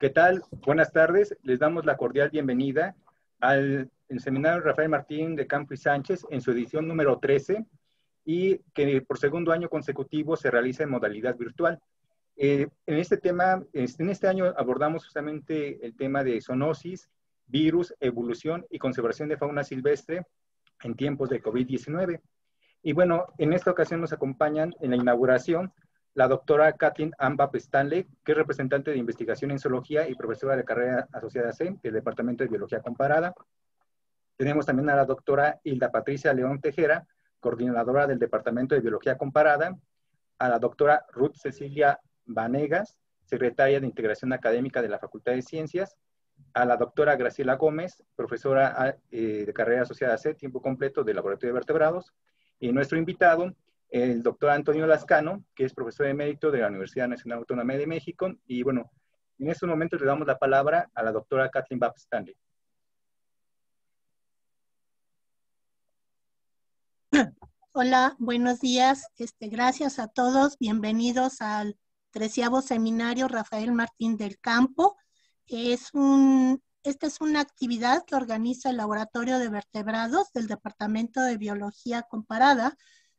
¿Qué tal? Buenas tardes. Les damos la cordial bienvenida al seminario Rafael Martín del Campo y Sánchez en su edición número 13 y que por segundo año consecutivo se realiza en modalidad virtual. En este año abordamos justamente el tema de zoonosis, virus, evolución y conservación de fauna silvestre en tiempos de COVID-19. Y bueno, en esta ocasión nos acompañan en la inauguración la doctora Kathleen Ambap Stanley, que es representante de investigación en zoología y profesora de carrera asociada C del Departamento de Biología Comparada. Tenemos también a la doctora Hilda Patricia León Tejera, coordinadora del Departamento de Biología Comparada, a la doctora Ruth Cecilia Vanegas, secretaria de Integración Académica de la Facultad de Ciencias, a la doctora Graciela Gómez, profesora de carrera asociada C, tiempo completo del Laboratorio de Vertebrados, y nuestro invitado, el doctor Antonio Lascano, que es profesor emérito de la Universidad Nacional Autónoma de México. Y bueno, en estos momentos le damos la palabra a la doctora Kathleen Ambap Stanley. Hola, buenos días. Gracias a todos. Bienvenidos al 13º seminario Rafael Martín del Campo. Esta es una actividad que organiza el Laboratorio de Vertebrados del Departamento de Biología Comparada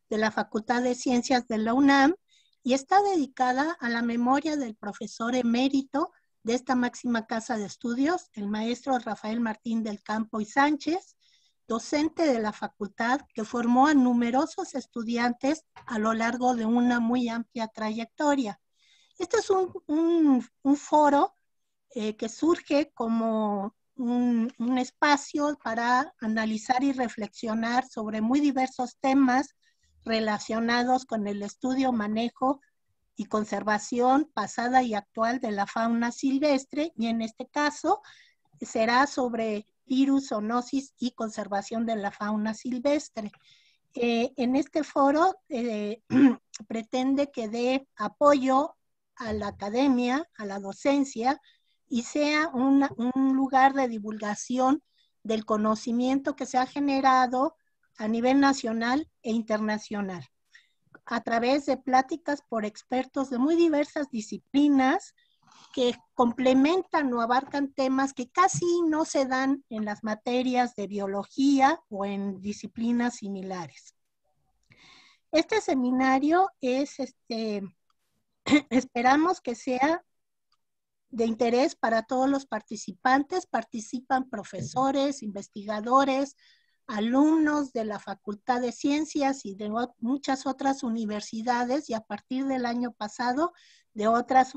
de la Facultad de Ciencias de la UNAM y está dedicada a la memoria del profesor emérito de esta máxima casa de estudios, el maestro Rafael Martín del Campo y Sánchez, docente de la facultad que formó a numerosos estudiantes a lo largo de una muy amplia trayectoria. Este es un foro que surge como un espacio para analizar y reflexionar sobre muy diversos temas relacionados con el estudio, manejo y conservación pasada y actual de la fauna silvestre, y en este caso será sobre virus, zoonosis y conservación de la fauna silvestre. En este foro pretende que dé apoyo a la academia, a la docencia, y sea un lugar de divulgación del conocimiento que se ha generado a nivel nacional e internacional, a través de pláticas por expertos de muy diversas disciplinas que complementan o abarcan temas que casi no se dan en las materias de biología o en disciplinas similares. Este seminario esperamos que sea de interés para todos los participantes. Participan profesores, investigadores, alumnos de la Facultad de Ciencias y de muchas otras universidades, y a partir del año pasado de otras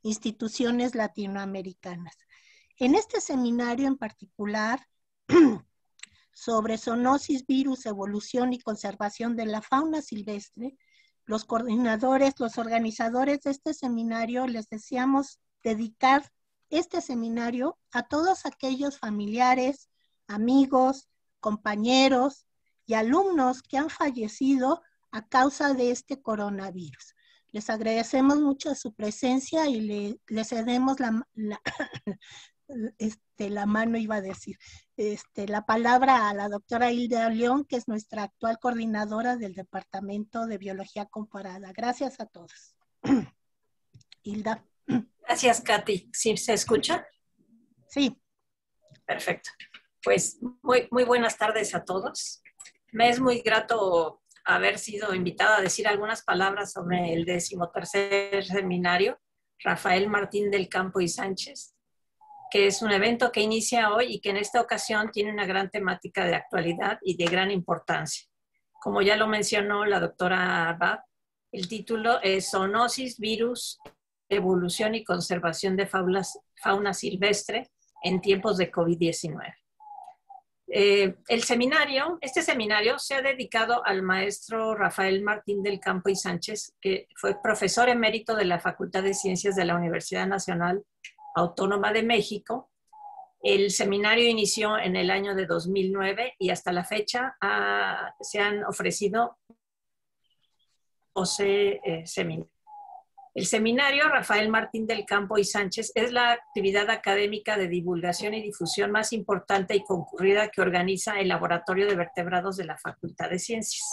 instituciones latinoamericanas. En este seminario en particular sobre zoonosis, virus, evolución y conservación de la fauna silvestre, los coordinadores, los organizadores de este seminario les deseamos dedicar este seminario a todos aquellos familiares, amigos, compañeros y alumnos que han fallecido a causa de este coronavirus. Les agradecemos mucho su presencia y le cedemos la mano, iba a decir, la palabra a la doctora Hilda León, que es nuestra actual coordinadora del Departamento de Biología Comparada. Gracias a todos. Hilda. Gracias, Katy. ¿Sí se escucha? Sí. Perfecto. Pues muy buenas tardes a todos. Me es muy grato haber sido invitada a decir algunas palabras sobre el 13º seminario Rafael Martín del Campo y Sánchez, que es un evento que inicia hoy y que en esta ocasión tiene una gran temática de actualidad y de gran importancia. Como ya lo mencionó la doctora Ambap, el título es Zoonosis, virus, evolución y conservación de fauna silvestre en tiempos de COVID-19. Este seminario se ha dedicado al maestro Rafael Martín del Campo y Sánchez, que fue profesor emérito de la Facultad de Ciencias de la Universidad Nacional Autónoma de México. El seminario inició en el año de 2009 y hasta la fecha se han ofrecido 12 seminarios. El seminario Rafael Martín del Campo y Sánchez es la actividad académica de divulgación y difusión más importante y concurrida que organiza el Laboratorio de Vertebrados de la Facultad de Ciencias.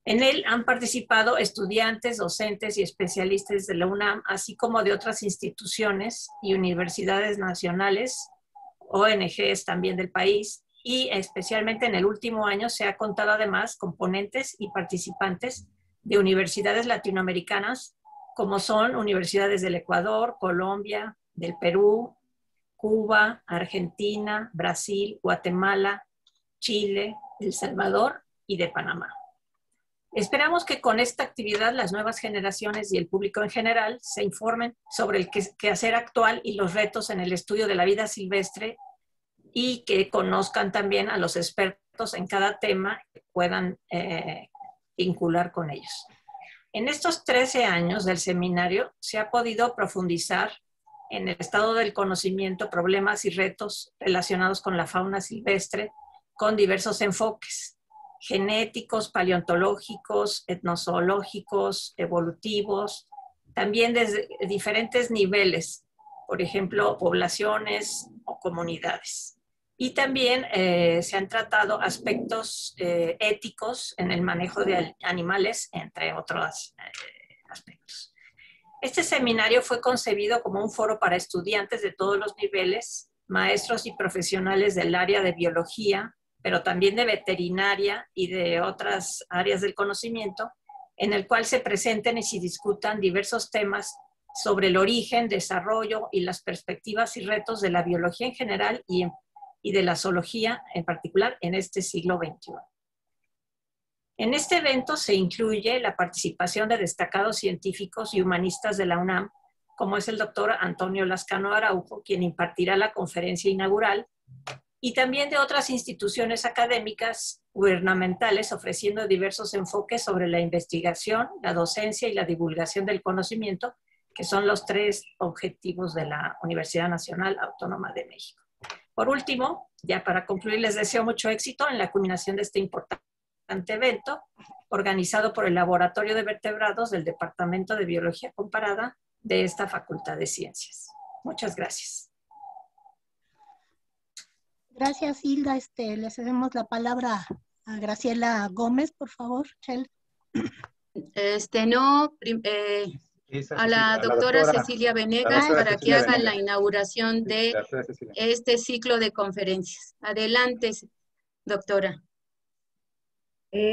En él han participado estudiantes, docentes y especialistas de la UNAM, así como de otras instituciones y universidades nacionales, ONGs también del país, y especialmente en el último año se ha contado además con ponentes y participantes de universidades latinoamericanas, como son universidades del Ecuador, Colombia, del Perú, Cuba, Argentina, Brasil, Guatemala, Chile, El Salvador y de Panamá. Esperamos que con esta actividad las nuevas generaciones y el público en general se informen sobre el quehacer actual y los retos en el estudio de la vida silvestre y que conozcan también a los expertos en cada tema que puedan vincular con ellos. En estos 13 años del seminario se ha podido profundizar en el estado del conocimiento, problemas y retos relacionados con la fauna silvestre con diversos enfoques genéticos, paleontológicos, etnozoológicos, evolutivos, también desde diferentes niveles, por ejemplo, poblaciones o comunidades. Y también se han tratado aspectos éticos en el manejo de animales, entre otros aspectos. Este seminario fue concebido como un foro para estudiantes de todos los niveles, maestros y profesionales del área de biología, pero también de veterinaria y de otras áreas del conocimiento, en el cual se presenten y se discutan diversos temas sobre el origen, desarrollo y las perspectivas y retos de la biología en general y de la zoología en particular en este siglo XXI. En este evento se incluye la participación de destacados científicos y humanistas de la UNAM, como es el doctor Antonio Lascano Araujo, quien impartirá la conferencia inaugural, y también de otras instituciones académicas gubernamentales ofreciendo diversos enfoques sobre la investigación, la docencia y la divulgación del conocimiento, que son los 3 objetivos de la Universidad Nacional Autónoma de México. Por último, ya para concluir, les deseo mucho éxito en la culminación de este importante evento organizado por el Laboratorio de Vertebrados del Departamento de Biología Comparada de esta Facultad de Ciencias. Muchas gracias. Gracias, Hilda. Le cedemos la palabra a Graciela Gómez, por favor, Chel. A la doctora Cecilia Venegas para que haga la inauguración de este ciclo de conferencias. Adelante, doctora.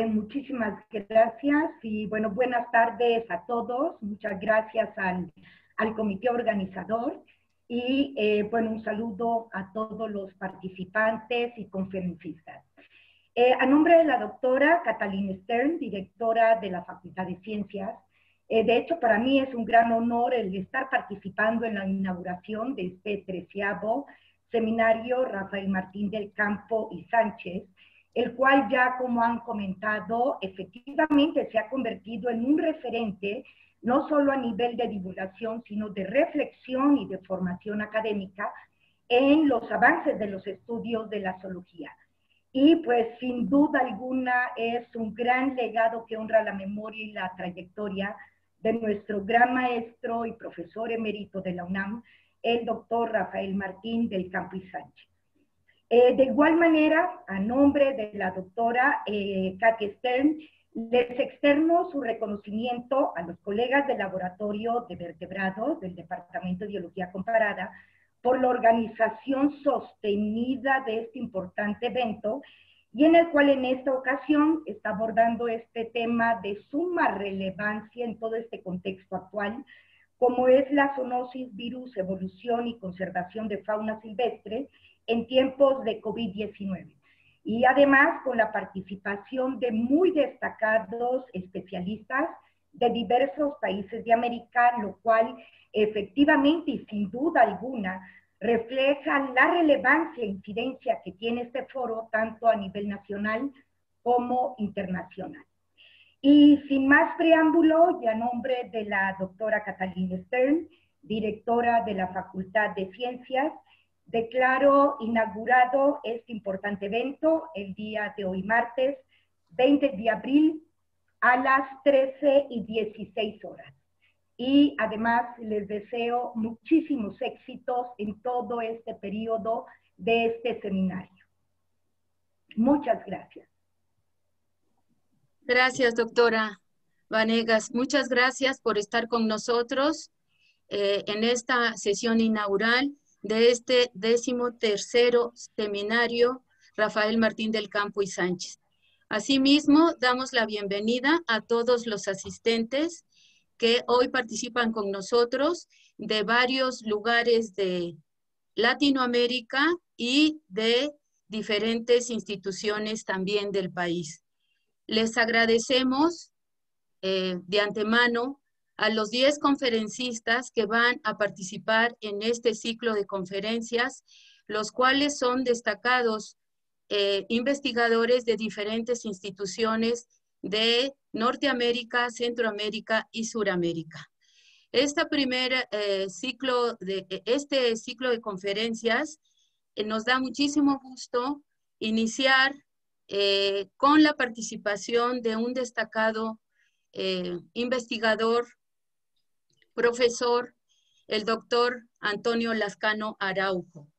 Muchísimas gracias y bueno, buenas tardes a todos. Muchas gracias al comité organizador y bueno, un saludo a todos los participantes y conferencistas. A nombre de la doctora Catalina Stern, directora de la Facultad de Ciencias, de hecho para mí es un gran honor el estar participando en la inauguración de este 13º seminario Rafael Martín del Campo y Sánchez, el cual ya, como han comentado, efectivamente se ha convertido en un referente, no solo a nivel de divulgación, sino de reflexión y de formación académica en los avances de los estudios de la zoología. Y pues sin duda alguna es un gran legado que honra la memoria y la trayectoria de nuestro gran maestro y profesor emérito de la UNAM, el doctor Rafael Martín del Campo y Sánchez. De igual manera, a nombre de la doctora Katy Stern, les externo su reconocimiento a los colegas del Laboratorio de Vertebrados del Departamento de Biología Comparada por la organización sostenida de este importante evento y en el cual en esta ocasión está abordando este tema de suma relevancia en todo este contexto actual, como es la zoonosis, virus, evolución y conservación de fauna silvestre en tiempos de COVID-19. Y además con la participación de muy destacados especialistas de diversos países de América, lo cual efectivamente y sin duda alguna refleja la relevancia e incidencia que tiene este foro tanto a nivel nacional como internacional. Y sin más preámbulo, y a nombre de la doctora Catalina Stern, directora de la Facultad de Ciencias, declaro inaugurado este importante evento el día de hoy, martes 20 de abril, a las 13:16 horas. Y además les deseo muchísimos éxitos en todo este periodo de este seminario. Muchas gracias. Gracias, doctora Vanegas. Muchas gracias por estar con nosotros en esta sesión inaugural de este 13º seminario Rafael Martín del Campo y Sánchez. Asimismo, damos la bienvenida a todos los asistentes que hoy participan con nosotros de varios lugares de Latinoamérica y de diferentes instituciones también del país. Les agradecemos de antemano a los 10 conferencistas que van a participar en este ciclo de conferencias, los cuales son destacados investigadores de diferentes instituciones de Norteamérica, Centroamérica y Suramérica. Este ciclo de conferencias nos da muchísimo gusto iniciar con la participación de un destacado investigador, profesor, el doctor Antonio Lascano Araujo,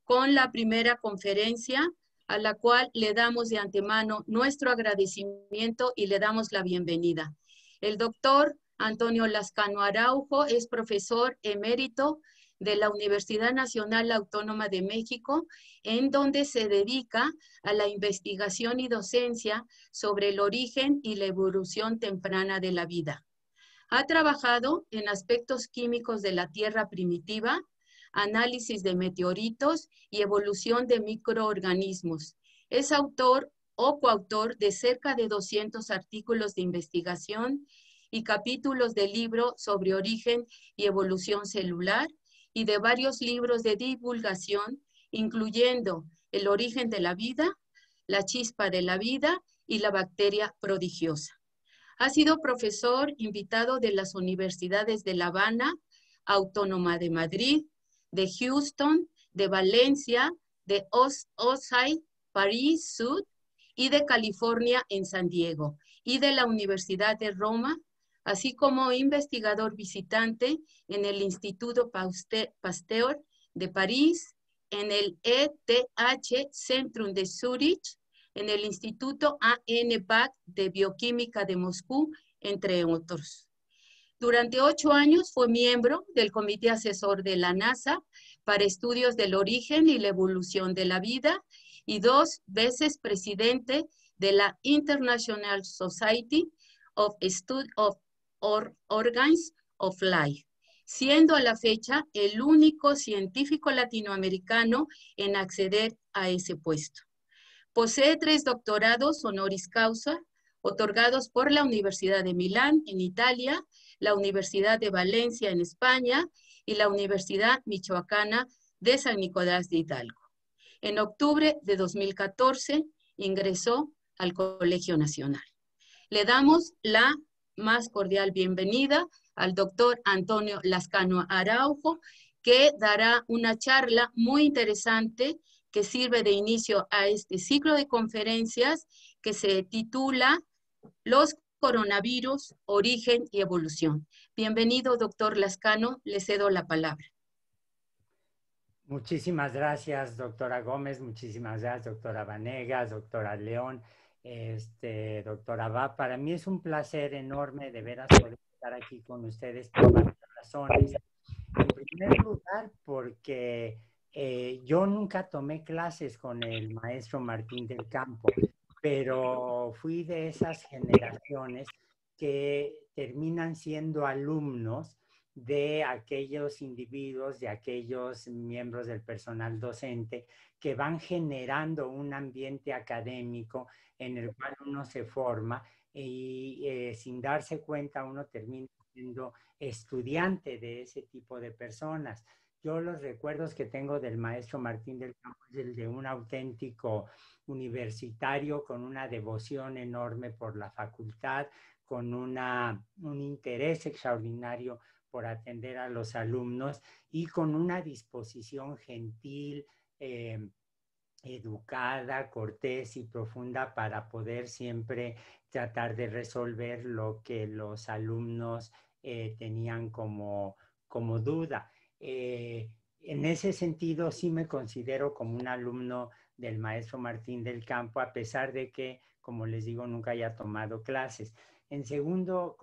con la primera conferencia a la cual le damos de antemano nuestro agradecimiento y le damos la bienvenida. El doctor Antonio Lascano Araujo es profesor emérito de la Universidad Nacional Autónoma de México, en donde se dedica a la investigación y docencia sobre el origen y la evolución temprana de la vida. Ha trabajado en aspectos químicos de la Tierra primitiva, análisis de meteoritos y evolución de microorganismos. Es autor o coautor de cerca de 200 artículos de investigación y capítulos de libro sobre origen y evolución celular y de varios libros de divulgación, incluyendo El origen de la vida, La chispa de la vida y La bacteria prodigiosa. Ha sido profesor invitado de las universidades de La Habana, Autónoma de Madrid, de Houston, de Valencia, de OSAI, París Sud y de California en San Diego, y de la Universidad de Roma, así como investigador visitante en el Instituto Pasteur de París, en el ETH Centrum de Zurich, en el Instituto ANPAC de Bioquímica de Moscú, entre otros. Durante 8 años fue miembro del Comité Asesor de la NASA para estudios del origen y la evolución de la vida y 2 veces presidente de la International Society of Study of Organs of Life, siendo a la fecha el único científico latinoamericano en acceder a ese puesto. Posee 3 doctorados honoris causa otorgados por la Universidad de Milán en Italia, la Universidad de Valencia en España y la Universidad Michoacana de San Nicolás de Hidalgo. En octubre de 2014 ingresó al Colegio Nacional. Le damos la más cordial bienvenida al doctor Antonio Lascano Araujo, que dará una charla muy interesante que sirve de inicio a este ciclo de conferencias que se titula Los coronavirus, origen y evolución. Bienvenido, doctor Lascano, le cedo la palabra. Muchísimas gracias, doctora Gómez, muchísimas gracias, doctora Vanegas, doctora León, doctora Va. Para mí es un placer enorme de veras poder estar aquí con ustedes por varias razones. En primer lugar, porque yo nunca tomé clases con el maestro Martín del Campo, pero fui de esas generaciones que terminan siendo alumnos de aquellos individuos, de aquellos miembros del personal docente que van generando un ambiente académico en el cual uno se forma y sin darse cuenta uno termina siendo estudiante de ese tipo de personas. Yo los recuerdos que tengo del maestro Martín del Campo es el de un auténtico universitario con una devoción enorme por la facultad, con un interés extraordinario por atender a los alumnos y con una disposición gentil, educada, cortés y profunda para poder siempre tratar de resolver lo que los alumnos tenían como duda. En ese sentido, sí me considero como un alumno del maestro Martín del Campo, a pesar de que, como les digo, nunca haya tomado clases. En segundo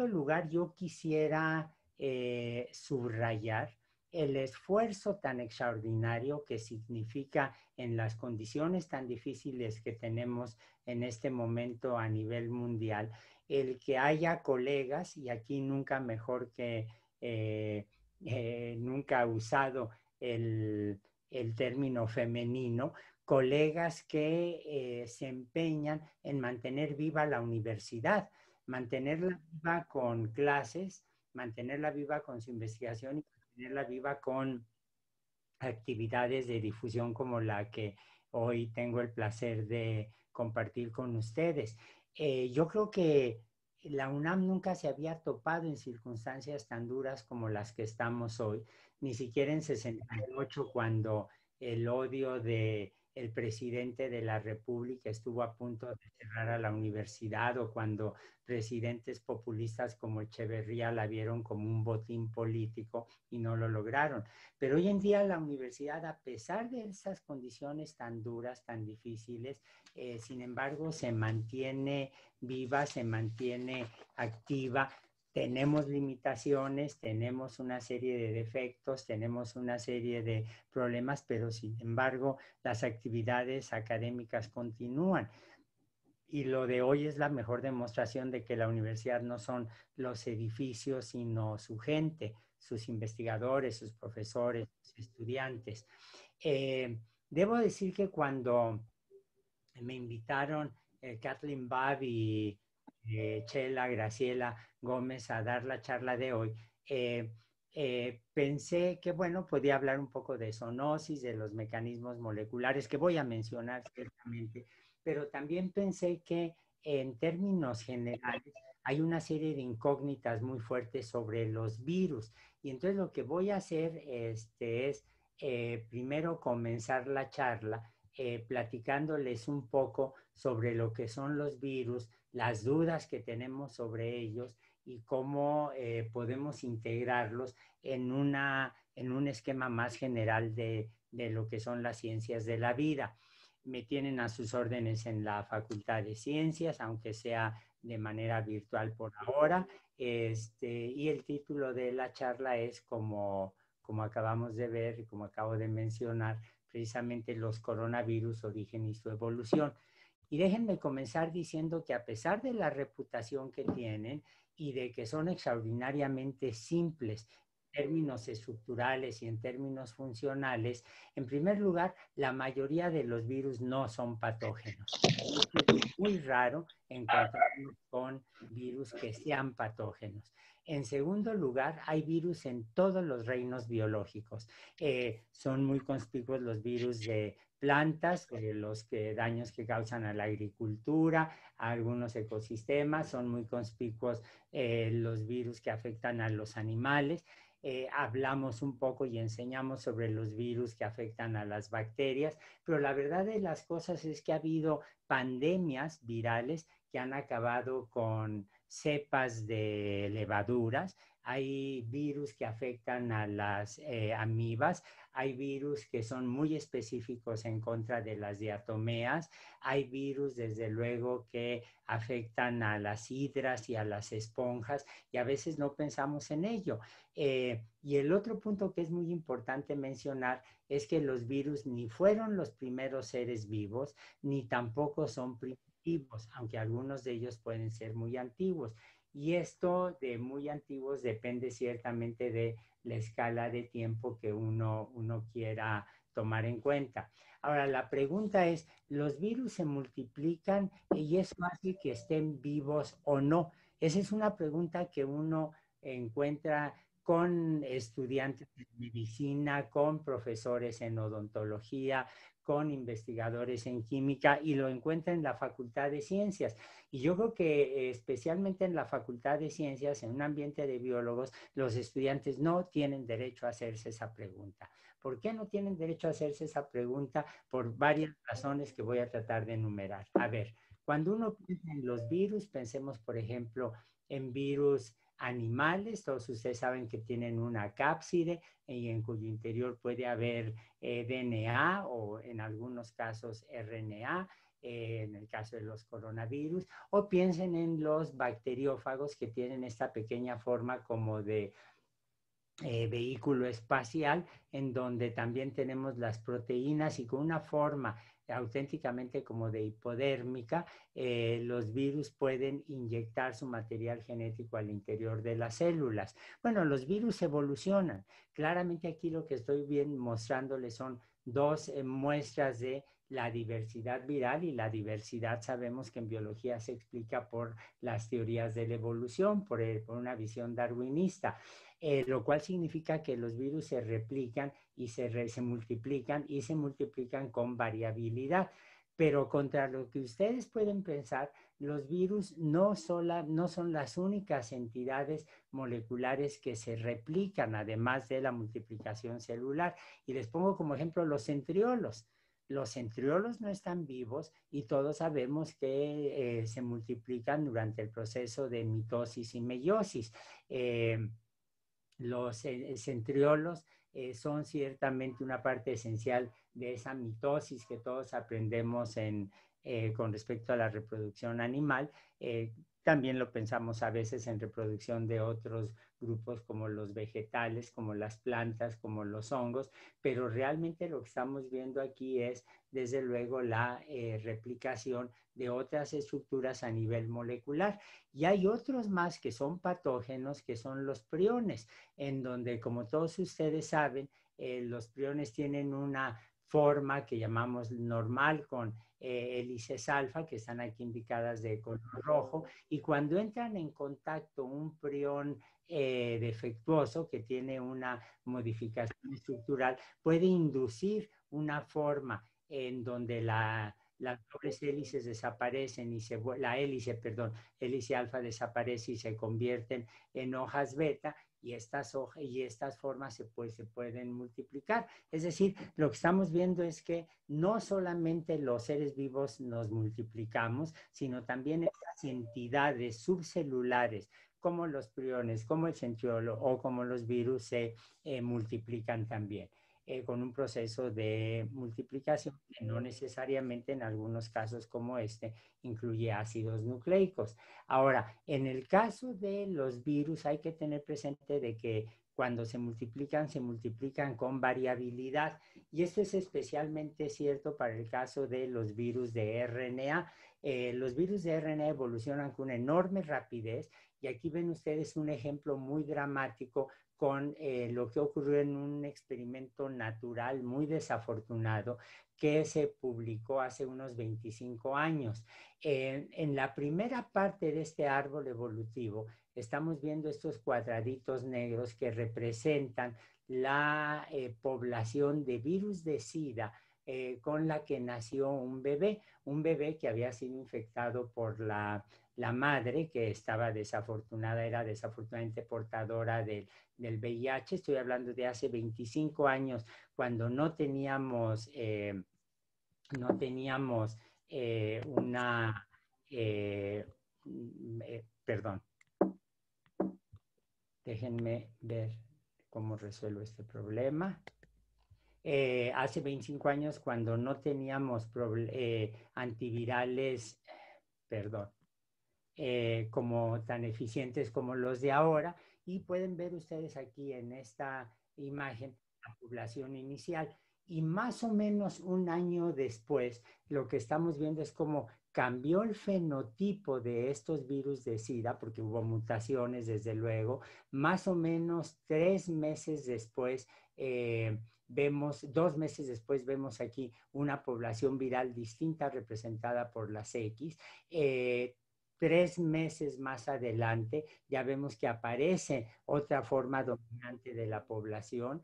lugar, yo quisiera subrayar el esfuerzo tan extraordinario que significa en las condiciones tan difíciles que tenemos en este momento a nivel mundial, el que haya colegas, y aquí nunca mejor que nunca usado el término femenino, colegas que se empeñan en mantener viva la universidad, mantenerla viva con clases, mantenerla viva con su investigación y mantenerla viva con actividades de difusión como la que hoy tengo el placer de compartir con ustedes. Yo creo que la UNAM nunca se había topado en circunstancias tan duras como las que estamos hoy, ni siquiera en 68, cuando el odio de el presidente de la República estuvo a punto de cerrar a la universidad, o cuando presidentes populistas como Echeverría la vieron como un botín político y no lo lograron. Pero hoy en día la universidad, a pesar de esas condiciones tan duras, tan difíciles, sin embargo, se mantiene viva, se mantiene activa. Tenemos limitaciones, tenemos una serie de defectos, tenemos una serie de problemas, pero sin embargo las actividades académicas continúan. Y lo de hoy es la mejor demostración de que la universidad no son los edificios, sino su gente, sus investigadores, sus profesores, sus estudiantes. Debo decir que cuando me invitaron Kathleen Babb y Chela Graciela Gómez a dar la charla de hoy, pensé que, bueno, podía hablar un poco de zoonosis, de los mecanismos moleculares que voy a mencionar ciertamente, pero también pensé que en términos generales hay una serie de incógnitas muy fuertes sobre los virus. Y entonces lo que voy a hacer es primero comenzar la charla platicándoles un poco sobre lo que son los virus, las dudas que tenemos sobre ellos y cómo podemos integrarlos en un esquema más general de lo que son las ciencias de la vida. Me tienen a sus órdenes en la Facultad de Ciencias, aunque sea de manera virtual por ahora, y el título de la charla es, como acabamos de ver y como acabo de mencionar, precisamente los coronavirus, origen y su evolución. Y déjenme comenzar diciendo que, a pesar de la reputación que tienen y de que son extraordinariamente simples en términos estructurales y en términos funcionales, en primer lugar, la mayoría de los virus no son patógenos. Es muy raro encontrarnos con virus que sean patógenos. En segundo lugar, hay virus en todos los reinos biológicos. Son muy conspicuos los virus de plantas, los daños que causan a la agricultura, a algunos ecosistemas. Son muy conspicuos los virus que afectan a los animales. Hablamos un poco y enseñamos sobre los virus que afectan a las bacterias, pero la verdad de las cosas es que ha habido pandemias virales que han acabado con cepas de levaduras. Hay virus que afectan a las amibas, hay virus que son muy específicos en contra de las diatomeas, hay virus desde luego que afectan a las hidras y a las esponjas, y a veces no pensamos en ello. Y el otro punto que es muy importante mencionar es que los virus ni fueron los primeros seres vivos, ni tampoco son primitivos, aunque algunos de ellos pueden ser muy antiguos. Y esto de muy antiguos depende ciertamente de la escala de tiempo que uno quiera tomar en cuenta. Ahora, la pregunta es, ¿los virus se multiplican y es fácil que estén vivos o no? Esa es una pregunta que uno encuentra con estudiantes de medicina, con profesores en odontología, con investigadores en química, y lo encuentra en la Facultad de Ciencias. Y yo creo que especialmente en la Facultad de Ciencias, en un ambiente de biólogos, los estudiantes no tienen derecho a hacerse esa pregunta. ¿Por qué no tienen derecho a hacerse esa pregunta? Por varias razones que voy a tratar de enumerar. A ver, cuando uno piensa en los virus, pensemos, por ejemplo, en virus animales. Todos ustedes saben que tienen una cápside y en cuyo interior puede haber DNA o en algunos casos RNA. en el caso de los coronavirus, o piensen en los bacteriófagos que tienen esta pequeña forma como de vehículo espacial, en donde también tenemos las proteínas y con una forma auténticamente como de hipodérmica, los virus pueden inyectar su material genético al interior de las células. Bueno, los virus evolucionan. Claramente aquí lo que estoy bien mostrándoles son dos muestras de la diversidad viral, y la diversidad sabemos que en biología se explica por las teorías de la evolución, por una visión darwinista. Lo cual significa que los virus se replican y se multiplican, y se multiplican con variabilidad. Pero contra lo que ustedes pueden pensar, los virus no son las únicas entidades moleculares que se replican, además de la multiplicación celular. Y les pongo como ejemplo los centriolos. Los centriolos no están vivos y todos sabemos que se multiplican durante el proceso de mitosis y meiosis. Los centriolos son ciertamente una parte esencial de esa mitosis que todos aprendemos con respecto a la reproducción animal. También lo pensamos a veces en reproducción de otros grupos como los vegetales, como las plantas, como los hongos, pero realmente lo que estamos viendo aquí es, desde luego, la replicación de otras estructuras a nivel molecular. Y hay otros más que son patógenos, que son los priones, en donde, como todos ustedes saben, los priones tienen una forma que llamamos normal, con hélices alfa, que están aquí indicadas de color rojo, y cuando entran en contacto un prión defectuoso que tiene una modificación estructural, puede inducir una forma en donde las dobles hélices desaparecen y hélice alfa desaparece y se convierten en hojas beta, y estas formas se pueden multiplicar. Es decir, lo que estamos viendo es que no solamente los seres vivos nos multiplicamos, sino también estas entidades subcelulares, como los priones, como el centriolo o como los virus, se multiplican también. Con un proceso de multiplicación que no necesariamente, en algunos casos como este, incluye ácidos nucleicos. Ahora, en el caso de los virus hay que tener presente de que cuando se multiplican con variabilidad, y esto es especialmente cierto para el caso de los virus de RNA. Los virus de RNA evolucionan con una enorme rapidez, y aquí ven ustedes un ejemplo muy dramático con lo que ocurrió en un experimento natural muy desafortunado que se publicó hace unos 25 años. En la primera parte de este árbol evolutivo estamos viendo estos cuadraditos negros que representan la población de virus de SIDA con la que nació un bebé que había sido infectado por la madre, que era desafortunadamente portadora del VIH. Estoy hablando de hace 25 años, cuando no teníamos perdón, déjenme ver cómo resuelvo este problema. Hace 25 años, cuando no teníamos antivirales, como tan eficientes como los de ahora, y pueden ver ustedes aquí en esta imagen la población inicial. Y más o menos un año después, lo que estamos viendo es cómo cambió el fenotipo de estos virus de SIDA, porque hubo mutaciones, desde luego. Más o menos 2 meses después, vemos aquí una población viral distinta representada por las X. 3 meses más adelante ya vemos que aparece otra forma dominante de la población.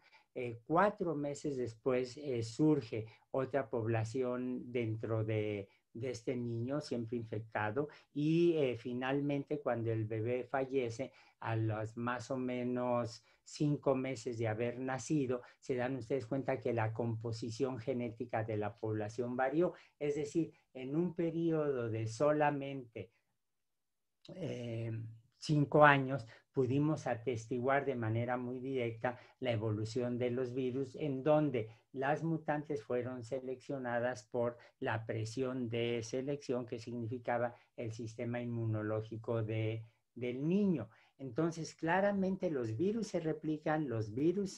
4 meses después surge otra población dentro de este niño siempre infectado, y finalmente, cuando el bebé fallece a los más o menos 5 meses de haber nacido, se dan ustedes cuenta que la composición genética de la población varió. Es decir, en un periodo de solamente 5 años pudimos atestiguar de manera muy directa la evolución de los virus, en donde las mutantes fueron seleccionadas por la presión de selección que significaba el sistema inmunológico del niño. Entonces, claramente los virus se replican, los virus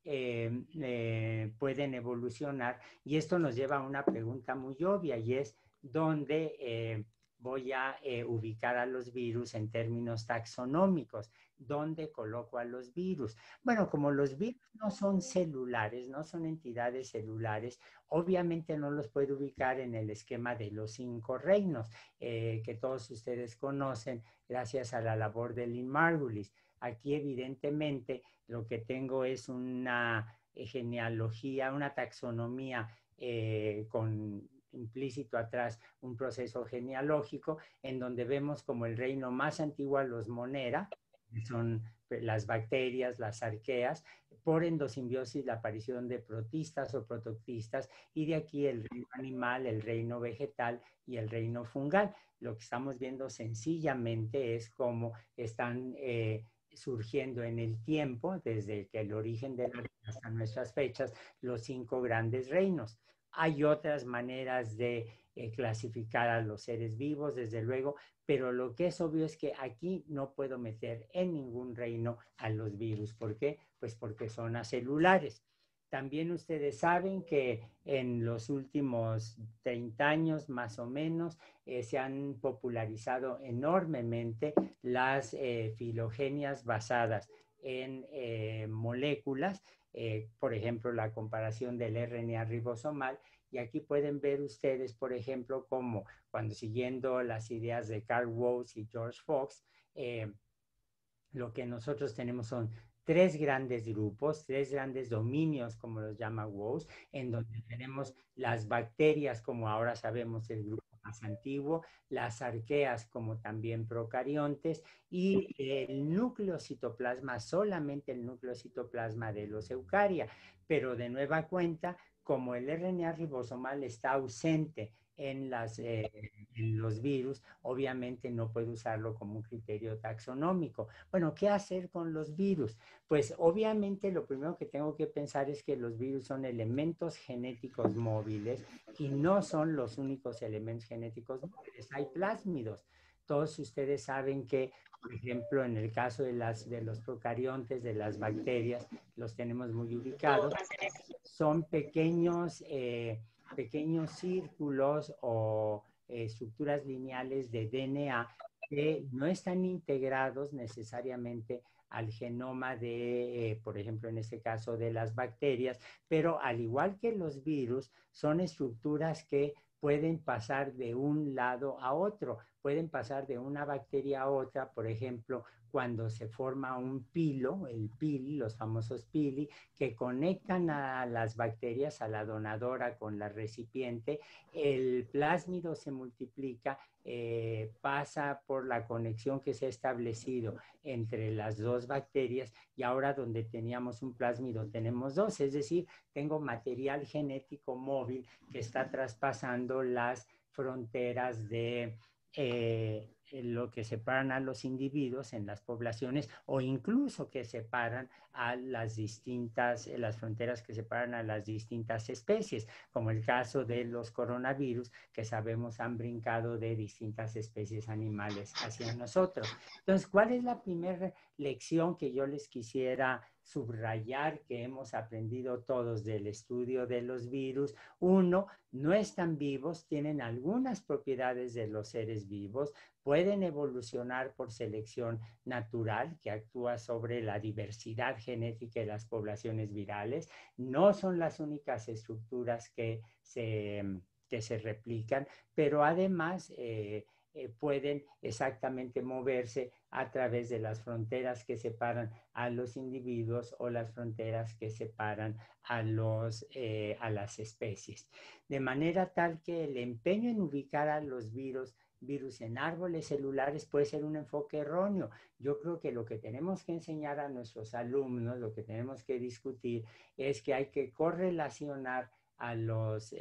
pueden evolucionar, y esto nos lleva a una pregunta muy obvia, y es ¿dónde voy a ubicar a los virus en términos taxonómicos? ¿Dónde coloco a los virus? Bueno, como los virus no son celulares, no son entidades celulares, obviamente no los puedo ubicar en el esquema de los 5 reinos que todos ustedes conocen gracias a la labor de Lynn Margulis. Aquí evidentemente lo que tengo es una genealogía, una taxonomía con implícito atrás un proceso genealógico en donde vemos como el reino más antiguo, los Monera, que son las bacterias, las arqueas, por endosimbiosis la aparición de protistas o protoctistas, y de aquí el reino animal, el reino vegetal y el reino fungal. Lo que estamos viendo sencillamente es cómo están surgiendo en el tiempo, desde que el origen de la vida hasta nuestras fechas, los 5 grandes reinos. Hay otras maneras de clasificar a los seres vivos, desde luego, pero lo que es obvio es que aquí no puedo meter en ningún reino a los virus. ¿Por qué? Pues porque son acelulares. También ustedes saben que en los últimos 30 años más o menos se han popularizado enormemente las filogenias basadas en moléculas, por ejemplo, la comparación del RNA ribosomal. Y aquí pueden ver ustedes, por ejemplo, cómo cuando siguiendo las ideas de Carl Woese y George Fox, lo que nosotros tenemos son 3 grandes grupos, 3 grandes dominios, como los llama Woese, en donde tenemos las bacterias, como ahora sabemos, el grupo más antiguo, las arqueas, como también procariontes, y el núcleo citoplasma, solamente el núcleo citoplasma de los eucaria. Pero de nueva cuenta, como el RNA ribosomal está ausente en los virus, obviamente no puedo usarlo como un criterio taxonómico. Bueno, ¿qué hacer con los virus? Pues obviamente lo primero que tengo que pensar es que los virus son elementos genéticos móviles y no son los únicos elementos genéticos móviles. Hay plásmidos. Todos ustedes saben que, por ejemplo, en el caso de los procariontes, de las bacterias, los tenemos muy ubicados. Son pequeños círculos o estructuras lineales de DNA que no están integrados necesariamente al genoma de, por ejemplo, en este caso de las bacterias, pero al igual que los virus, son estructuras que pueden pasar de un lado a otro, pueden pasar de una bacteria a otra, por ejemplo, cuando se forma un pilo, el pili, los famosos pili, que conectan a las bacterias, a la donadora con la recipiente, el plásmido se multiplica, pasa por la conexión que se ha establecido entre las 2 bacterias, y ahora donde teníamos un plásmido tenemos 2, es decir, tengo material genético móvil que está traspasando las fronteras de lo que separan a los individuos en las poblaciones, o incluso que separan a las fronteras que separan a las distintas especies, como el caso de los coronavirus, que sabemos han brincado de distintas especies animales hacia nosotros. Entonces, ¿cuál es la primera lección que yo les quisiera subrayar que hemos aprendido todos del estudio de los virus? 1, no están vivos, tienen algunas propiedades de los seres vivos, pueden evolucionar por selección natural que actúa sobre la diversidad genética de las poblaciones virales, no son las únicas estructuras que se replican, pero además pueden exactamente moverse a través de las fronteras que separan a los individuos o las fronteras que separan a las especies. De manera tal que el empeño en ubicar a los virus en árboles celulares puede ser un enfoque erróneo. Yo creo que lo que tenemos que enseñar a nuestros alumnos, lo que tenemos que discutir, es que hay que correlacionar a los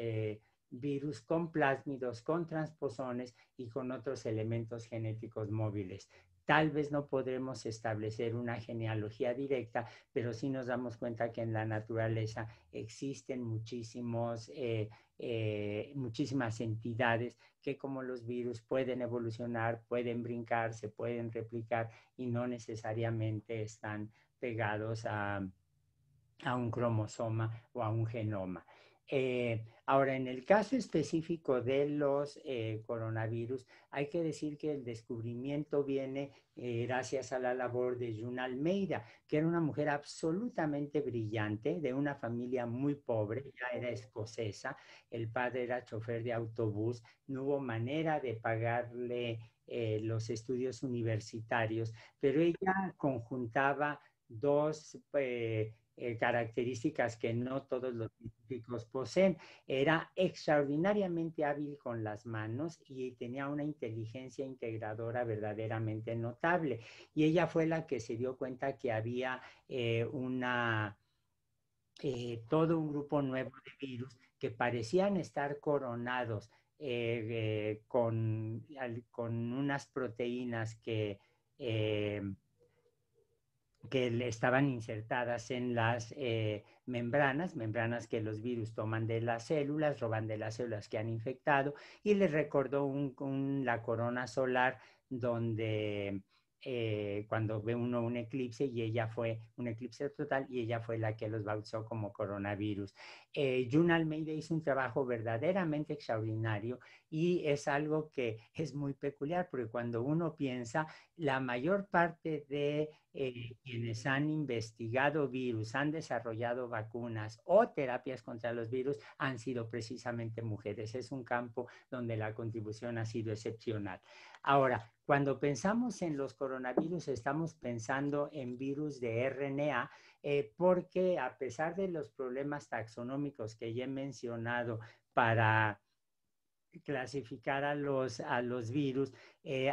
virus con plásmidos, con transposones y con otros elementos genéticos móviles. Tal vez no podremos establecer una genealogía directa, pero sí nos damos cuenta que en la naturaleza existen muchísimas entidades que, como los virus, pueden evolucionar, pueden brincar, se pueden replicar y no necesariamente están pegados a un cromosoma o a un genoma. Ahora, en el caso específico de los coronavirus, hay que decir que el descubrimiento viene gracias a la labor de June Almeida, que era una mujer absolutamente brillante, de una familia muy pobre, ya era escocesa, el padre era chofer de autobús, no hubo manera de pagarle los estudios universitarios, pero ella conjuntaba dos características que no todos los científicos poseen. Era extraordinariamente hábil con las manos y tenía una inteligencia integradora verdaderamente notable. Y ella fue la que se dio cuenta que había todo un grupo nuevo de virus que parecían estar coronados con unas proteínas que estaban insertadas en las membranas que los virus toman de las células, roban de las células que han infectado, y les recordó la corona solar donde cuando ve uno un eclipse, y ella fue un eclipse total, y ella fue la que los bautizó como coronavirus. June Almeida hizo un trabajo verdaderamente extraordinario, y es algo que es muy peculiar, porque cuando uno piensa, la mayor parte de quienes han investigado virus, han desarrollado vacunas o terapias contra los virus, han sido precisamente mujeres. Es un campo donde la contribución ha sido excepcional. Ahora, cuando pensamos en los coronavirus, estamos pensando en virus de RNA, porque a pesar de los problemas taxonómicos que ya he mencionado para clasificar a los virus,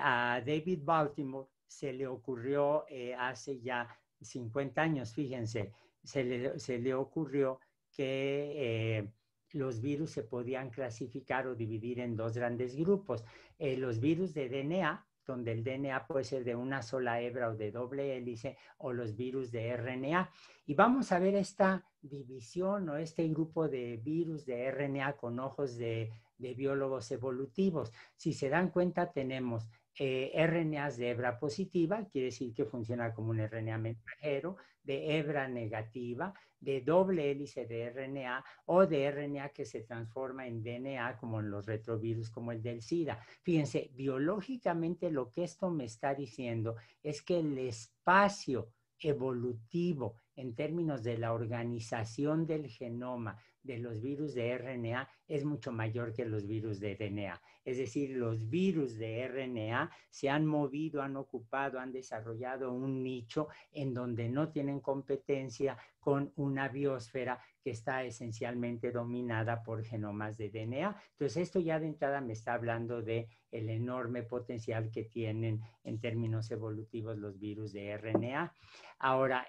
a David Baltimore se le ocurrió hace ya 50 años, fíjense, se le ocurrió que los virus se podían clasificar o dividir en dos grandes grupos. Los virus de DNA, donde el DNA puede ser de una sola hebra o de doble hélice, o los virus de RNA. Y vamos a ver esta división o este grupo de virus de RNA con ojos de biólogos evolutivos. Si se dan cuenta, tenemos RNAs de hebra positiva, quiere decir que funciona como un RNA mensajero, de hebra negativa, de doble hélice de RNA, o de RNA que se transforma en DNA, como en los retrovirus, como el del SIDA. Fíjense, biológicamente lo que esto me está diciendo es que el espacio evolutivo en términos de la organización del genoma de los virus de RNA es mucho mayor que los virus de DNA. Es decir, los virus de RNA se han movido, han ocupado, han desarrollado un nicho en donde no tienen competencia con una biosfera que está esencialmente dominada por genomas de DNA. Entonces, esto ya de entrada me está hablando de el enorme potencial que tienen en términos evolutivos los virus de RNA. Ahora,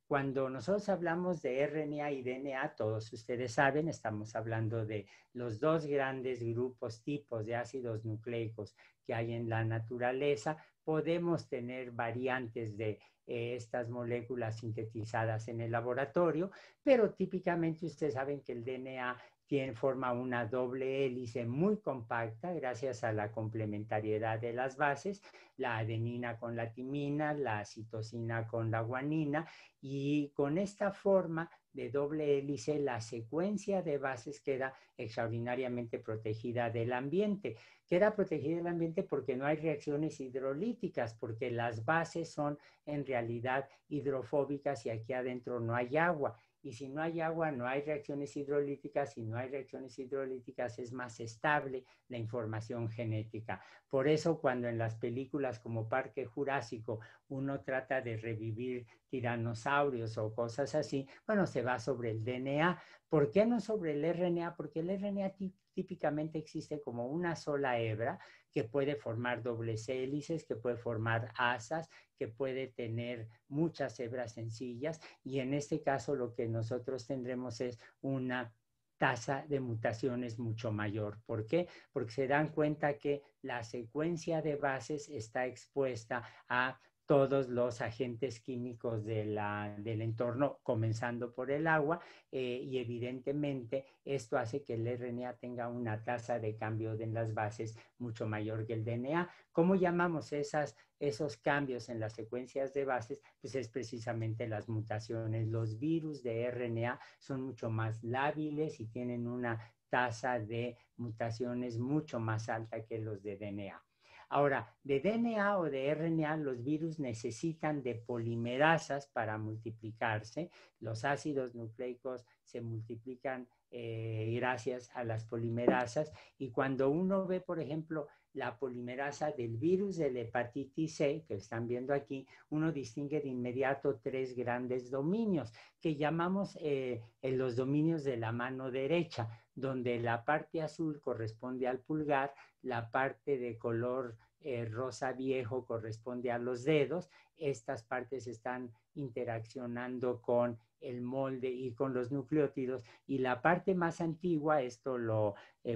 cuando nosotros hablamos de RNA y DNA, todos ustedes saben, estamos hablando de los dos grandes tipos de ácidos nucleicos que hay en la naturaleza. Podemos tener variantes de estas moléculas sintetizadas en el laboratorio, pero típicamente ustedes saben que el DNA forma una doble hélice muy compacta gracias a la complementariedad de las bases, la adenina con la timina, la citosina con la guanina, y con esta forma de doble hélice la secuencia de bases queda extraordinariamente protegida del ambiente. Queda protegida del ambiente porque no hay reacciones hidrolíticas, porque las bases son en realidad hidrofóbicas y aquí adentro no hay agua. Y si no hay agua, no hay reacciones hidrolíticas. Si no hay reacciones hidrolíticas, es más estable la información genética. Por eso, cuando en las películas como Parque Jurásico uno trata de revivir tiranosaurios o cosas así, bueno, se va sobre el DNA. ¿Por qué no sobre el RNA? Porque el RNA típicamente existe como una sola hebra que puede formar dobles hélices, que puede formar asas, que puede tener muchas hebras sencillas, y en este caso lo que nosotros tendremos es una tasa de mutaciones mucho mayor. ¿Por qué? Porque se dan cuenta que la secuencia de bases está expuesta a todos los agentes químicos del entorno, comenzando por el agua, y evidentemente esto hace que el RNA tenga una tasa de cambio en las bases mucho mayor que el DNA. ¿Cómo llamamos esos cambios en las secuencias de bases? Pues es precisamente las mutaciones. Los virus de RNA son mucho más lábiles y tienen una tasa de mutaciones mucho más alta que los de DNA. Ahora, de DNA o de RNA, los virus necesitan de polimerasas para multiplicarse. Los ácidos nucleicos se multiplican gracias a las polimerasas. Y cuando uno ve, por ejemplo, la polimerasa del virus de la hepatitis C, que están viendo aquí, uno distingue de inmediato 3 grandes dominios que llamamos los dominios de la mano derecha, donde la parte azul corresponde al pulgar, la parte de color rosa viejo corresponde a los dedos. Estas partes están interaccionando con el molde y con los nucleótidos, y la parte más antigua, esto lo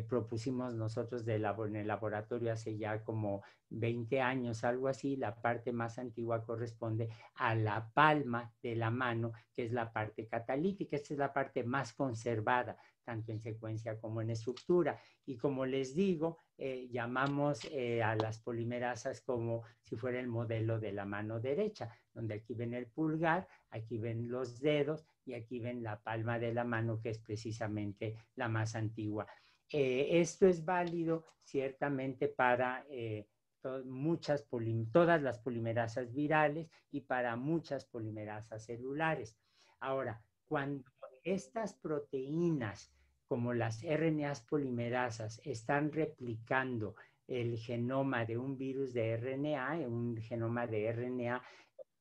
propusimos nosotros en el laboratorio hace ya como 20 años, algo así. La parte más antigua corresponde a la palma de la mano, que es la parte catalítica. Esta es la parte más conservada, tanto en secuencia como en estructura. Y como les digo, llamamos a las polimerasas como si fuera el modelo de la mano derecha, donde aquí ven el pulgar, aquí ven los dedos y aquí ven la palma de la mano, que es precisamente la más antigua. Esto es válido ciertamente para todas las polimerasas virales y para muchas polimerasas celulares. Ahora, cuando estas proteínas, como las RNAs polimerasas, están replicando el genoma de un virus de RNA, un genoma de RNA,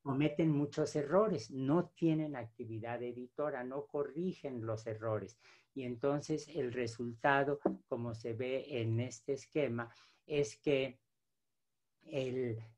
cometen muchos errores, no tienen actividad editora, no corrigen los errores. Y entonces el resultado, como se ve en este esquema, es que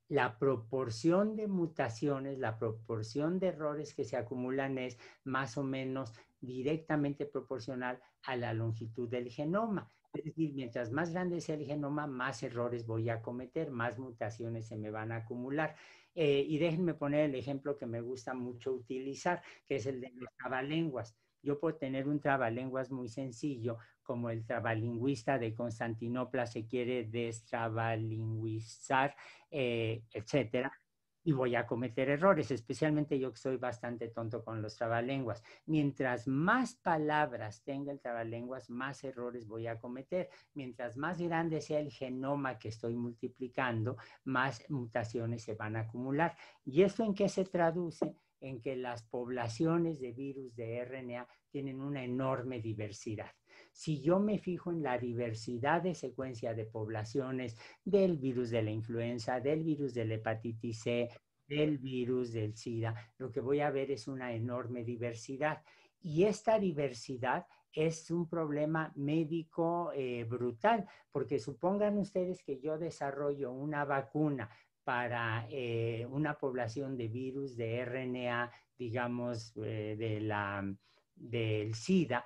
la proporción de mutaciones, la proporción de errores que se acumulan es más o menos directamente proporcional a la longitud del genoma. Es decir, mientras más grande sea el genoma, más errores voy a cometer, más mutaciones se me van a acumular. Y déjenme poner el ejemplo que me gusta mucho utilizar, que es el de los trabalenguas. Yo puedo tener un trabalenguas muy sencillo, como el trabalingüista de Constantinopla se quiere destrabalingüizar, etcétera, y voy a cometer errores, especialmente yo que soy bastante tonto con los trabalenguas. Mientras más palabras tenga el trabalenguas, más errores voy a cometer. Mientras más grande sea el genoma que estoy multiplicando, más mutaciones se van a acumular. ¿Y esto en qué se traduce? En que las poblaciones de virus de RNA tienen una enorme diversidad. Si yo me fijo en la diversidad de secuencia de poblaciones del virus de la influenza, del virus de la hepatitis C, del virus del SIDA, lo que voy a ver es una enorme diversidad. Y esta diversidad es un problema médico brutal, porque supongan ustedes que yo desarrollo una vacuna para una población de virus de RNA, digamos, del SIDA,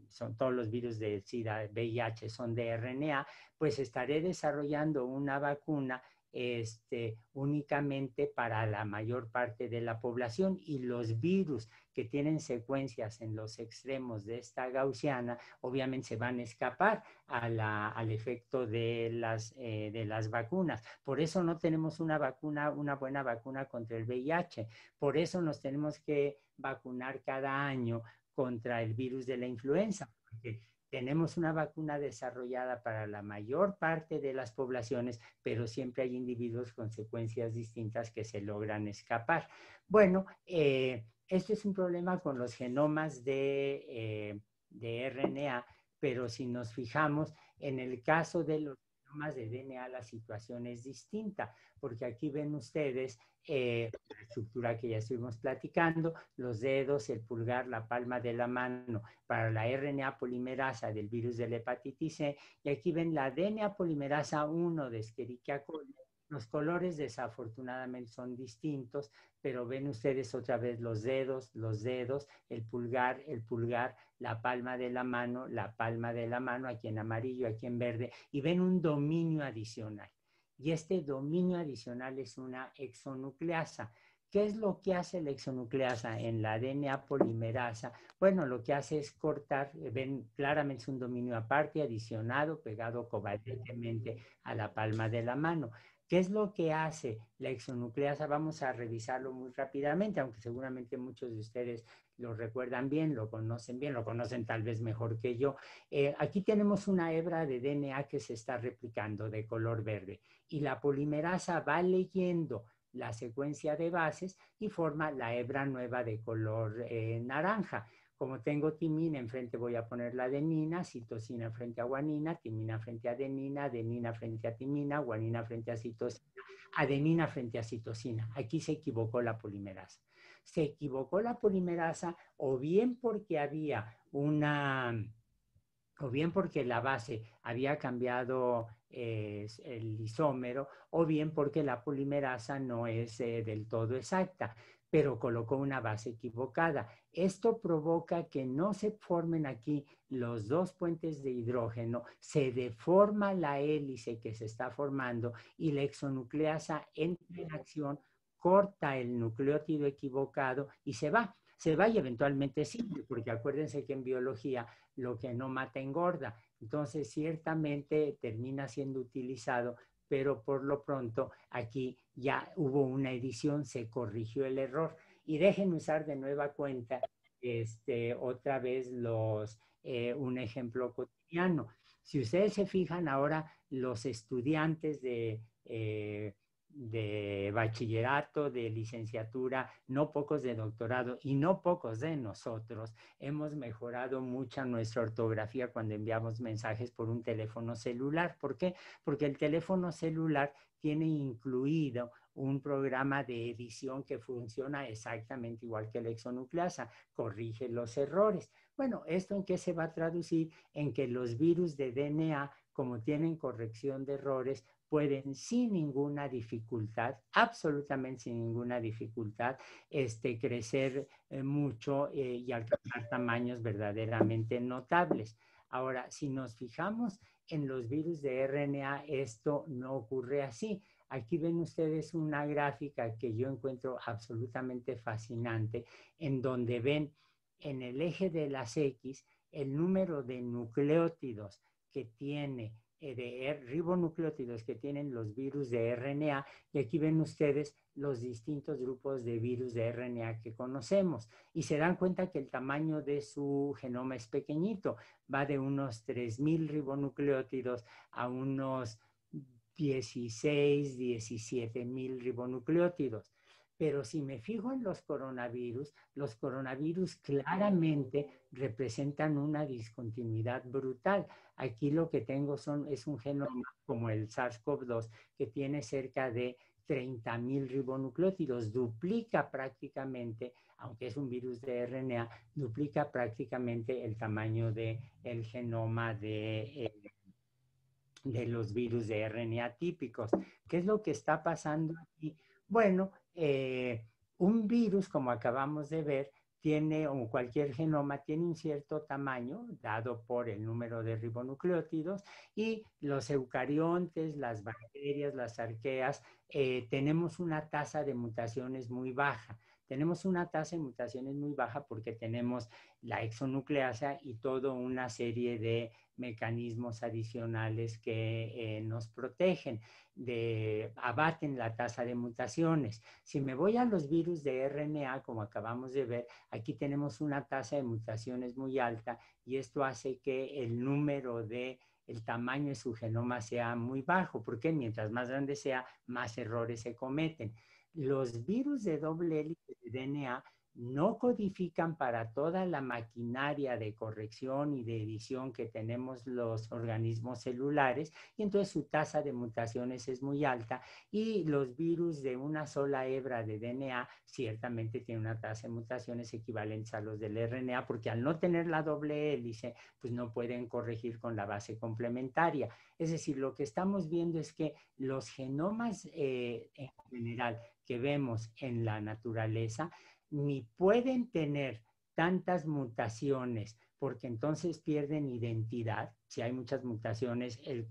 son todos los virus del SIDA, VIH son de RNA, pues estaré desarrollando una vacuna únicamente para la mayor parte de la población, y los virus que tienen secuencias en los extremos de esta gaussiana obviamente se van a escapar al efecto de las vacunas. Por eso no tenemos una buena vacuna contra el VIH. Por eso nos tenemos que vacunar cada año contra el virus de la influenza, porque tenemos una vacuna desarrollada para la mayor parte de las poblaciones, pero siempre hay individuos con secuencias distintas que se logran escapar. Bueno, esto es un problema con los genomas de RNA, pero si nos fijamos, en el caso de los genomas de DNA, la situación es distinta, porque aquí ven ustedes la estructura que ya estuvimos platicando, los dedos, el pulgar, la palma de la mano para la RNA polimerasa del virus de la hepatitis C, y aquí ven la DNA polimerasa 1 de Escherichia coli Los colores desafortunadamente son distintos, pero ven ustedes otra vez los dedos, el pulgar, la palma de la mano, aquí en amarillo, aquí en verde, y ven un dominio adicional. Y este dominio adicional es una exonucleasa. ¿Qué es lo que hace la exonucleasa en la DNA polimerasa? Bueno, lo que hace es cortar, ven claramente es un dominio aparte, adicionado, pegado covalentemente a la palma de la mano. ¿Qué es lo que hace la exonucleasa? Vamos a revisarlo muy rápidamente, aunque seguramente muchos de ustedes lo recuerdan bien, lo conocen tal vez mejor que yo. Aquí tenemos una hebra de DNA que se está replicando de color verde y la polimerasa va leyendo la secuencia de bases y forma la hebra nueva de color naranja. Como tengo timina, enfrente voy a poner la adenina, citosina frente a guanina, timina frente a adenina, adenina frente a timina, guanina frente a citosina, adenina frente a citosina. Aquí se equivocó la polimerasa. Se equivocó la polimerasa o bien porque o bien porque la base había cambiado el isómero, o bien porque la polimerasa no es del todo exacta, pero colocó una base equivocada. Esto provoca que no se formen aquí los dos puentes de hidrógeno, se deforma la hélice que se está formando y la exonucleasa entra en acción, corta el nucleótido equivocado y se va. Se va y eventualmente sí, porque acuérdense que en biología lo que no mata engorda. Entonces, ciertamente termina siendo utilizado, pero por lo pronto aquí ya hubo una edición, se corrigió el error. Y déjenme usar de nueva cuenta otra vez un ejemplo cotidiano. Si ustedes se fijan ahora, los estudiantes de bachillerato, de licenciatura, no pocos de doctorado y no pocos de nosotros, hemos mejorado mucho nuestra ortografía cuando enviamos mensajes por un teléfono celular. ¿Por qué? Porque el teléfono celular tiene incluido un programa de edición que funciona exactamente igual que la exonucleasa, corrige los errores. Bueno, ¿esto en qué se va a traducir? En que los virus de DNA, como tienen corrección de errores, pueden sin ninguna dificultad, absolutamente sin ninguna dificultad, crecer mucho y alcanzar tamaños verdaderamente notables. Ahora, si nos fijamos en los virus de RNA, esto no ocurre así. Aquí ven ustedes una gráfica que yo encuentro absolutamente fascinante, en donde ven en el eje de las X el número de nucleótidos que tiene de ribonucleótidos que tienen los virus de RNA, y aquí ven ustedes los distintos grupos de virus de RNA que conocemos y se dan cuenta que el tamaño de su genoma es pequeñito, va de unos 3,000 ribonucleótidos a unos 16, 17,000 ribonucleótidos. Pero si me fijo en los coronavirus claramente representan una discontinuidad brutal. Aquí lo que tengo es un genoma como el SARS-CoV-2 que tiene cerca de 30,000 ribonucleótidos, duplica prácticamente, aunque es un virus de RNA, duplica prácticamente el tamaño del genoma de los virus de RNA típicos. ¿Qué es lo que está pasando aquí? Bueno, un virus, como acabamos de ver, o cualquier genoma tiene un cierto tamaño dado por el número de ribonucleótidos, y los eucariontes, las bacterias, las arqueas, tenemos una tasa de mutaciones muy baja. Tenemos una tasa de mutaciones muy baja porque tenemos la exonucleasa y toda una serie de mecanismos adicionales que nos protegen, abaten la tasa de mutaciones. Si me voy a los virus de RNA, como acabamos de ver, aquí tenemos una tasa de mutaciones muy alta y esto hace que el tamaño de su genoma sea muy bajo, porque mientras más grande sea, más errores se cometen. Los virus de doble hélice de DNA no codifican para toda la maquinaria de corrección y de edición que tenemos los organismos celulares, y entonces su tasa de mutaciones es muy alta, y los virus de una sola hebra de DNA ciertamente tienen una tasa de mutaciones equivalentes a los del RNA, porque al no tener la doble hélice, pues no pueden corregir con la base complementaria. Es decir, lo que estamos viendo es que los genomas en general que vemos en la naturaleza ni pueden tener tantas mutaciones, porque entonces pierden identidad. Si hay muchas mutaciones, el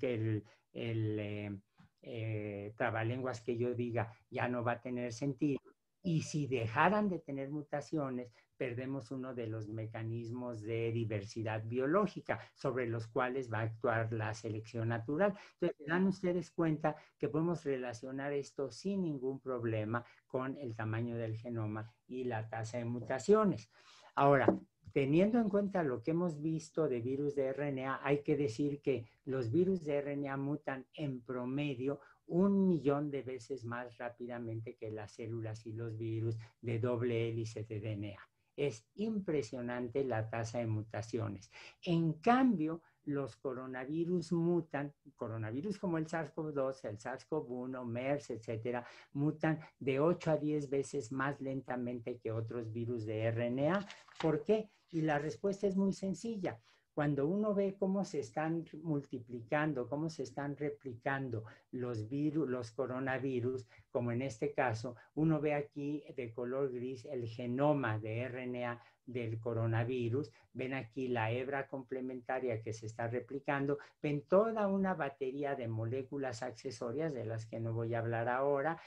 trabalenguas que yo diga ya no va a tener sentido. Y si dejaran de tener mutaciones, perdemos uno de los mecanismos de diversidad biológica sobre los cuales va a actuar la selección natural. Entonces, se dan ustedes cuenta que podemos relacionar esto sin ningún problema con el tamaño del genoma y la tasa de mutaciones. Ahora, teniendo en cuenta lo que hemos visto de virus de RNA, hay que decir que los virus de RNA mutan en promedio 1 millón de veces más rápidamente que las células y los virus de doble hélice de DNA. Es impresionante la tasa de mutaciones. En cambio, los coronavirus mutan, coronavirus como el SARS-CoV-2, el SARS-CoV-1, MERS, etcétera, mutan de 8 a 10 veces más lentamente que otros virus de RNA. ¿Por qué? Y la respuesta es muy sencilla. Cuando uno ve cómo se están multiplicando, cómo se están replicando los virus, los coronavirus, como en este caso, uno ve aquí de color gris el genoma de RNA del coronavirus, ven aquí la hebra complementaria que se está replicando, ven toda una batería de moléculas accesorias de las que no voy a hablar ahora,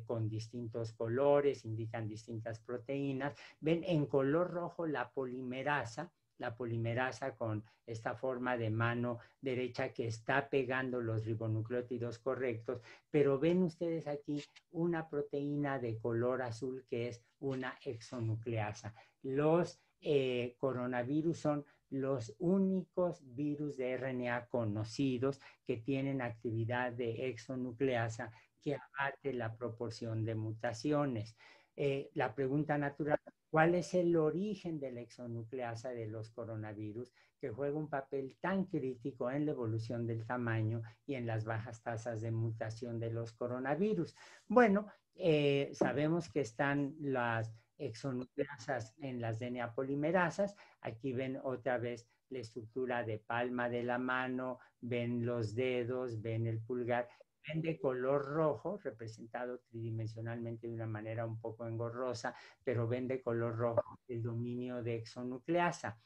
con distintos colores, indican distintas proteínas, ven en color rojo la polimerasa con esta forma de mano derecha que está pegando los ribonucleótidos correctos, pero ven ustedes aquí una proteína de color azul que es una exonucleasa. Los coronavirus son los únicos virus de RNA conocidos que tienen actividad de exonucleasa que abate la proporción de mutaciones. La pregunta natural: ¿cuál es el origen de la exonucleasa de los coronavirus, que juega un papel tan crítico en la evolución del tamaño y en las bajas tasas de mutación de los coronavirus? Bueno, sabemos que están las exonucleasas en las DNA polimerasas. Aquí ven otra vez la estructura de palma de la mano, ven los dedos, ven el pulgar. Ven de color rojo, representado tridimensionalmente de una manera un poco engorrosa, pero ven de color rojo el dominio de exonucleasa.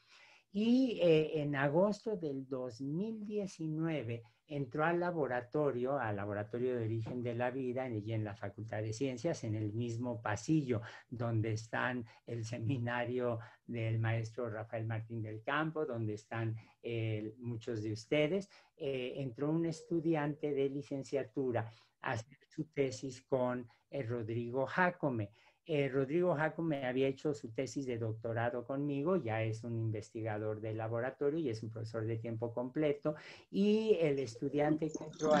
Y en agosto del 2019 entró al laboratorio de origen de la vida, y en la Facultad de Ciencias, en el mismo pasillo donde están el seminario del maestro Rafael Martín del Campo, donde están muchos de ustedes, entró un estudiante de licenciatura a hacer su tesis con Rodrigo Jácome. Rodrigo Jácome había hecho su tesis de doctorado conmigo, ya es un investigador del laboratorio y es un profesor de tiempo completo, y el estudiante que entró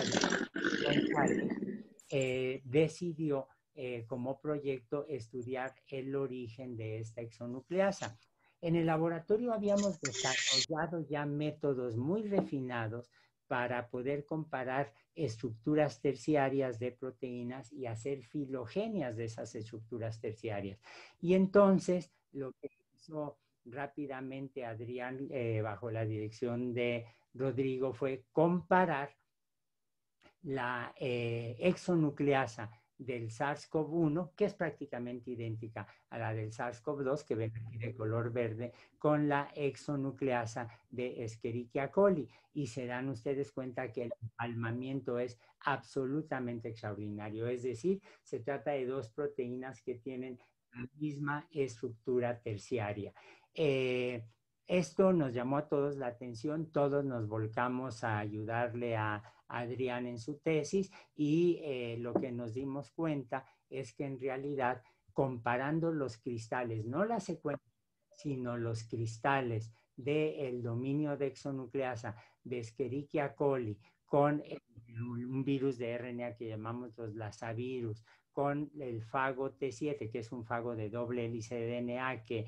decidió como proyecto estudiar el origen de esta exonucleasa. En el laboratorio habíamos desarrollado ya métodos muy refinados para poder comparar estructuras terciarias de proteínas y hacer filogenias de esas estructuras terciarias. Y entonces lo que hizo rápidamente Adrián, bajo la dirección de Rodrigo, fue comparar la exonucleasa del SARS-CoV-1, que es prácticamente idéntica a la del SARS-CoV-2, que ven aquí de color verde, con la exonucleasa de Escherichia coli. Y se dan ustedes cuenta que el empalmamiento es absolutamente extraordinario. Es decir, se trata de dos proteínas que tienen la misma estructura terciaria. Esto nos llamó a todos la atención, todos nos volcamos a ayudarle a Adrián en su tesis, y lo que nos dimos cuenta es que en realidad, comparando los cristales, no la secuencia, sino los cristales del dominio de exonucleasa de Escherichia coli con un virus de RNA que llamamos los Lassa virus, con el fago T7, que es un fago de doble hélice de DNA que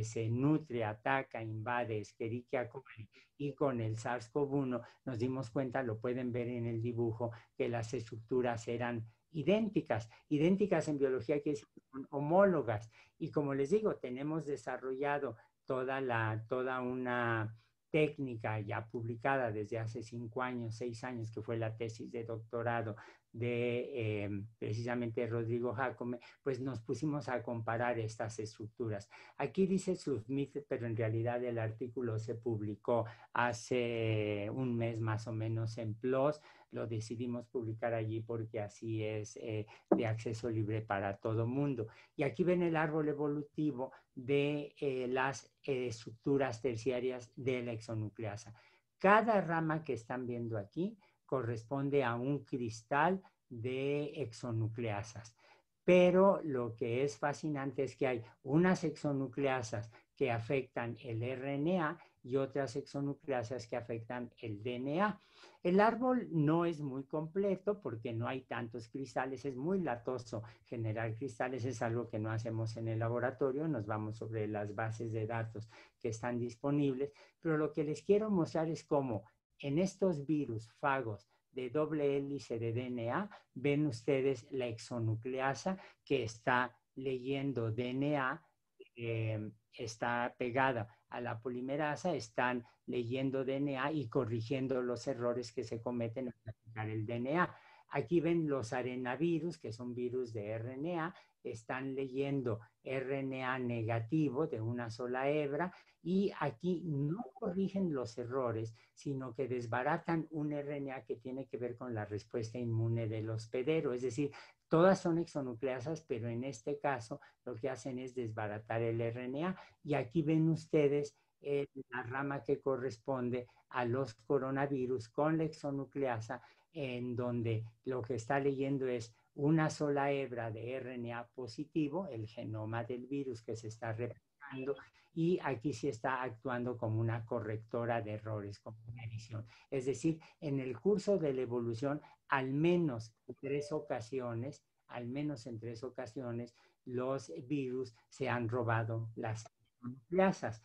se nutre, ataca, invade Escherichia coli, y con el SARS-CoV-1 nos dimos cuenta, lo pueden ver en el dibujo, que las estructuras eran idénticas. Idénticas en biología quiere decir que son homólogas. Y como les digo, tenemos desarrollado toda una técnica ya publicada desde hace 5 años, 6 años, que fue la tesis de doctorado de precisamente Rodrigo Jacome, pues nos pusimos a comparar estas estructuras. Aquí dice Submit, pero en realidad el artículo se publicó hace un mes más o menos en PLOS. Lo decidimos publicar allí porque así es de acceso libre para todo mundo. Y aquí ven el árbol evolutivo de las estructuras terciarias de la exonucleasa. Cada rama que están viendo aquí corresponde a un cristal de exonucleasas. Pero lo que es fascinante es que hay unas exonucleasas que afectan el RNA y otras exonucleasas que afectan el DNA. El árbol no es muy completo porque no hay tantos cristales, es muy latoso generar cristales, es algo que no hacemos en el laboratorio, nos vamos sobre las bases de datos que están disponibles, pero lo que les quiero mostrar es cómo en estos virus fagos de doble hélice de DNA, ven ustedes la exonucleasa que está leyendo DNA, está pegada a la polimerasa, están leyendo DNA y corrigiendo los errores que se cometen al aplicar el DNA. Aquí ven los arenavirus, que son virus de RNA, están leyendo RNA negativo de una sola hebra, y aquí no corrigen los errores, sino que desbaratan un RNA que tiene que ver con la respuesta inmune del hospedero. Es decir, todas son exonucleasas, pero en este caso lo que hacen es desbaratar el RNA. Y aquí ven ustedes la rama que corresponde a los coronavirus con la exonucleasa, en donde lo que está leyendo es una sola hebra de RNA positivo, el genoma del virus que se está replicando, y aquí sí está actuando como una correctora de errores, como una edición. Es decir, en el curso de la evolución, al menos en 3 ocasiones, los virus se han robado las nucleasas.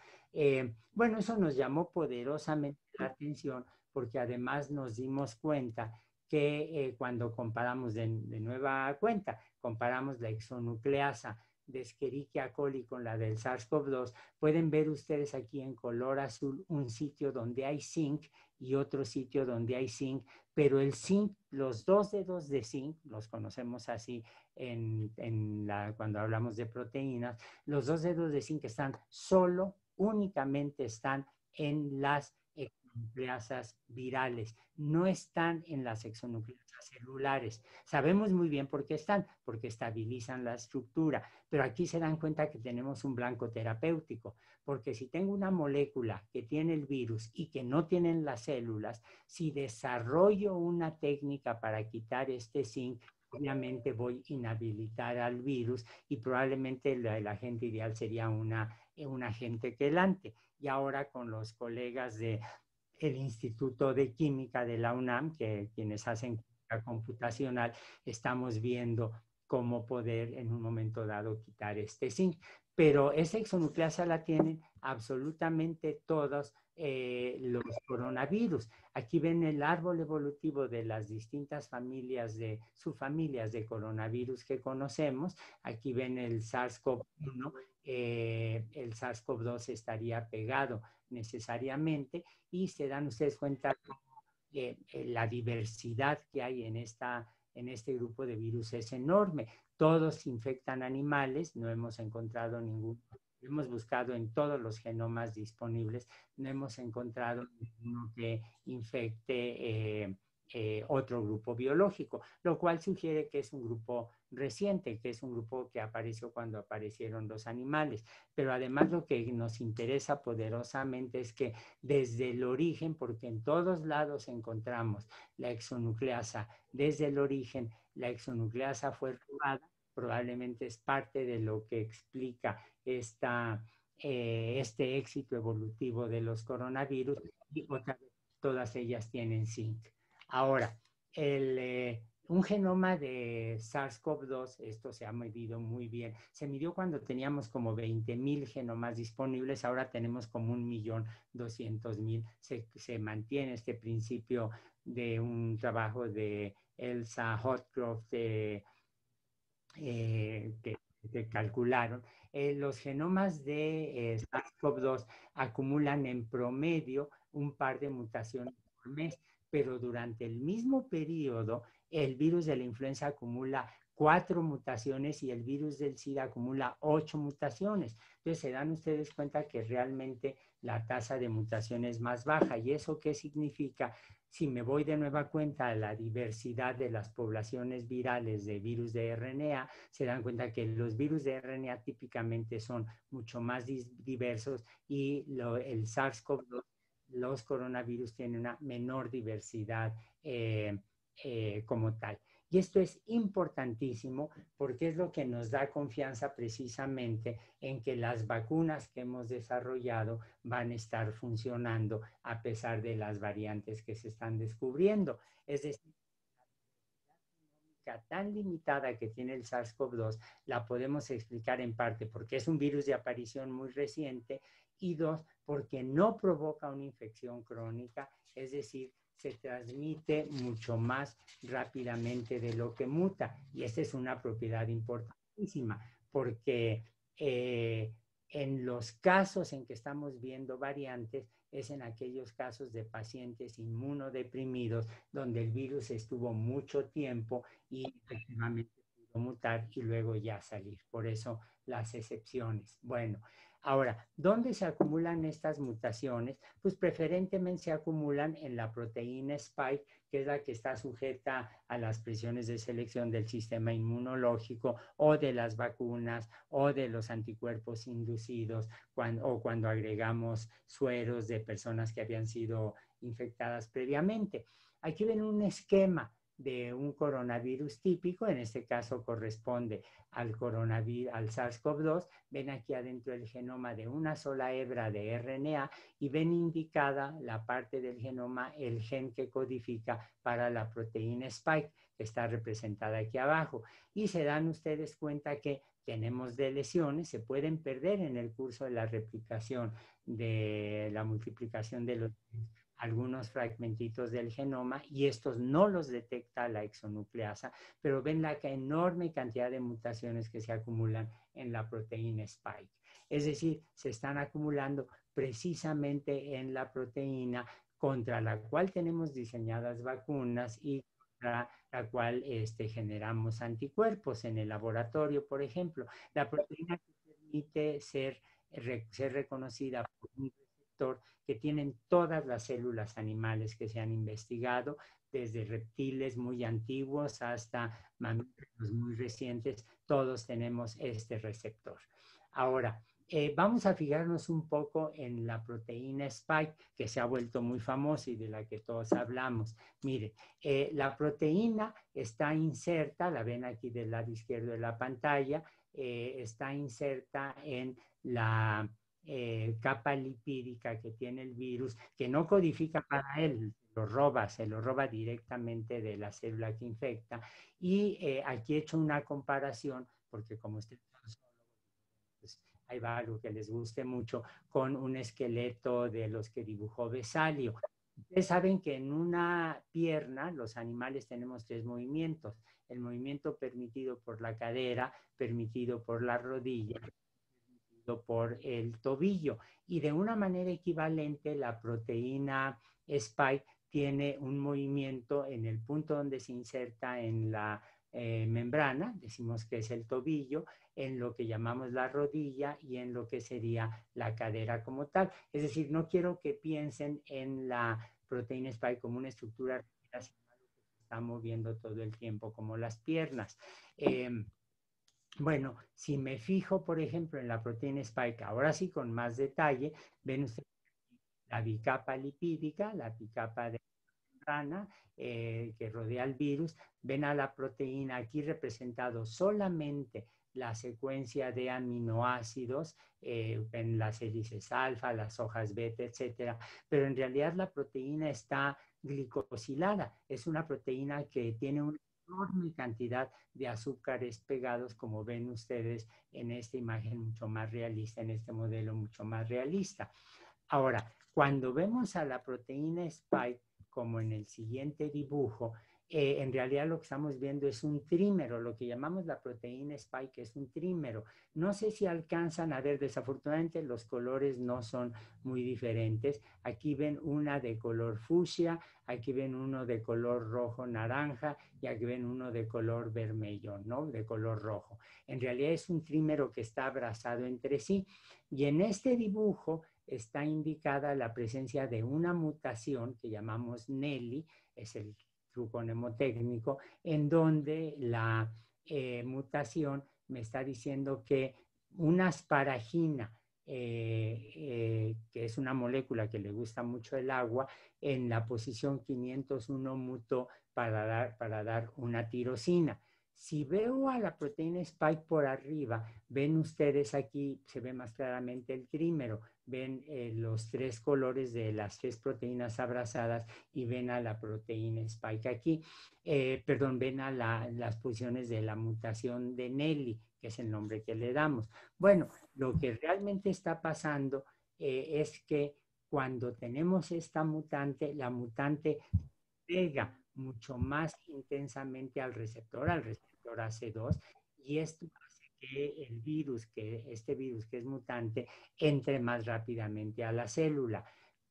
Bueno, eso nos llamó poderosamente la atención porque además nos dimos cuenta que cuando comparamos de nueva cuenta, comparamos la exonucleasa de Escherichia coli con la del SARS-CoV-2, pueden ver ustedes aquí en color azul un sitio donde hay zinc y otro sitio donde hay zinc, pero el zinc, los 2 dedos de zinc, los conocemos así cuando hablamos de proteínas, los 2 dedos de zinc están únicamente están en las exonucleasas virales, no están en las exonucleasas celulares. Sabemos muy bien por qué están, porque estabilizan la estructura, pero aquí se dan cuenta que tenemos un blanco terapéutico, porque si tengo una molécula que tiene el virus y que no tienen las células, si desarrollo una técnica para quitar este zinc, obviamente voy a inhabilitar al virus y probablemente el agente ideal sería un agente quelante. Y ahora con los colegas del Instituto de Química de la UNAM, quienes hacen química computacional, estamos viendo cómo poder en un momento dado quitar este zinc. Pero esa exonucleasa la tienen absolutamente todos los coronavirus. Aquí ven el árbol evolutivo de las distintas subfamilias de coronavirus que conocemos. Aquí ven el SARS-CoV-1, el SARS-CoV-2 estaría pegado necesariamente, y se dan ustedes cuenta la diversidad que hay en este grupo de virus es enorme. Todos infectan animales, no hemos encontrado hemos buscado en todos los genomas disponibles, no hemos encontrado ninguno que infecte otro grupo biológico, lo cual sugiere que es un grupo reciente, que es un grupo que apareció cuando aparecieron los animales. Pero además lo que nos interesa poderosamente es que desde el origen, porque en todos lados encontramos la exonucleasa, desde el origen la exonucleasa fue robada, probablemente es parte de lo que explica este éxito evolutivo de los coronavirus, y otra vez todas ellas tienen zinc. Ahora, Un genoma de SARS-CoV-2, esto se ha medido muy bien, se midió cuando teníamos como 20,000 genomas disponibles, ahora tenemos como 1,200,000. Se mantiene este principio de un trabajo de Elsa Hotcroft que calcularon. Los genomas de SARS-CoV-2 acumulan en promedio un par de mutaciones por mes, pero durante el mismo periodo el virus de la influenza acumula 4 mutaciones y el virus del SIDA acumula 8 mutaciones. Entonces se dan ustedes cuenta que realmente la tasa de mutación es más baja. ¿Y eso qué significa? Si me voy de nueva cuenta a la diversidad de las poblaciones virales de virus de RNA, se dan cuenta que los virus de RNA típicamente son mucho más diversos y el SARS-CoV-2, los coronavirus tienen una menor diversidad como tal. Y esto es importantísimo porque es lo que nos da confianza precisamente en que las vacunas que hemos desarrollado van a estar funcionando a pesar de las variantes que se están descubriendo. Es decir, la tan limitada que tiene el SARS-CoV-2 la podemos explicar en parte porque es un virus de aparición muy reciente y dos, porque no provoca una infección crónica, es decir, se transmite mucho más rápidamente de lo que muta. Y esta es una propiedad importantísima, porque en los casos en que estamos viendo variantes, es en aquellos casos de pacientes inmunodeprimidos, donde el virus estuvo mucho tiempo y efectivamente pudo mutar y luego ya salir. Por eso las excepciones. Bueno, ahora, ¿dónde se acumulan estas mutaciones? Pues preferentemente se acumulan en la proteína Spike, que es la que está sujeta a las presiones de selección del sistema inmunológico o de las vacunas o de los anticuerpos inducidos o cuando agregamos sueros de personas que habían sido infectadas previamente. Aquí ven un esquema de un coronavirus típico, en este caso corresponde al coronavirus, al SARS-CoV-2. Ven aquí adentro el genoma de una sola hebra de RNA y ven indicada la parte del genoma, el gen que codifica para la proteína Spike, que está representada aquí abajo. Y se dan ustedes cuenta que tenemos de lesiones, se pueden perder en el curso de la replicación de la multiplicación de algunos fragmentitos del genoma y estos no los detecta la exonucleasa, pero ven la enorme cantidad de mutaciones que se acumulan en la proteína Spike. Es decir, se están acumulando precisamente en la proteína contra la cual tenemos diseñadas vacunas y contra la cual generamos anticuerpos en el laboratorio, por ejemplo. La proteína que permite ser reconocida por un receptor que tienen todas las células animales que se han investigado, desde reptiles muy antiguos hasta mamíferos muy recientes, todos tenemos este receptor. Ahora, vamos a fijarnos un poco en la proteína Spike, que se ha vuelto muy famosa y de la que todos hablamos. Mire, la proteína está inserta, la ven aquí del lado izquierdo de la pantalla, está inserta en la capa lipídica que tiene el virus, que no codifica para él, se lo roba directamente de la célula que infecta. Y aquí he hecho una comparación, porque como ustedes pues, ahí va algo que les guste mucho, con un esqueleto de los que dibujó Vesalio. Ustedes saben que en una pierna los animales tenemos 3 movimientos. El movimiento permitido por la cadera, permitido por la rodilla, por el tobillo. Y de una manera equivalente, la proteína Spike tiene un movimiento en el punto donde se inserta en la membrana, decimos que es el tobillo, en lo que llamamos la rodilla y en lo que sería la cadera como tal. Es decir, no quiero que piensen en la proteína Spike como una estructura rígida, sino algo que se está moviendo todo el tiempo, como las piernas. Bueno, si me fijo, por ejemplo, en la proteína Spike, ahora sí con más detalle, ven ustedes la bicapa lipídica, la bicapa de membrana que rodea al virus, ven a la proteína aquí representado solamente la secuencia de aminoácidos, en las hélices alfa, las hojas beta, etcétera, pero en realidad la proteína está glicosilada, es una proteína que tiene un enorme cantidad de azúcares pegados, como ven ustedes en esta imagen mucho más realista, en este modelo mucho más realista. Ahora, cuando vemos a la proteína spike, como en el siguiente dibujo, en realidad lo que estamos viendo es un trímero, lo que llamamos la proteína spike es un trímero. No sé si alcanzan a ver, desafortunadamente los colores no son muy diferentes. Aquí ven una de color fucsia, aquí ven uno de color rojo naranja y aquí ven uno de color vermelho, ¿no? De color rojo. En realidad es un trímero que está abrazado entre sí. Y en este dibujo está indicada la presencia de una mutación que llamamos Nelly, es el truco mnemotécnico, en donde la mutación me está diciendo que una asparagina, que es una molécula que le gusta mucho el agua, en la posición 501 mutó para dar una tirosina. Si veo a la proteína spike por arriba, ven ustedes aquí, se ve más claramente el trímero, ven los tres colores de las tres proteínas abrazadas y ven a la proteína spike aquí. Perdón, ven a las posiciones de la mutación de Nelly, que es el nombre que le damos. Bueno, lo que realmente está pasando es que cuando tenemos esta mutante, la mutante pega mucho más intensamente al receptor AC2, y esto hace que este virus que es mutante, entre más rápidamente a la célula.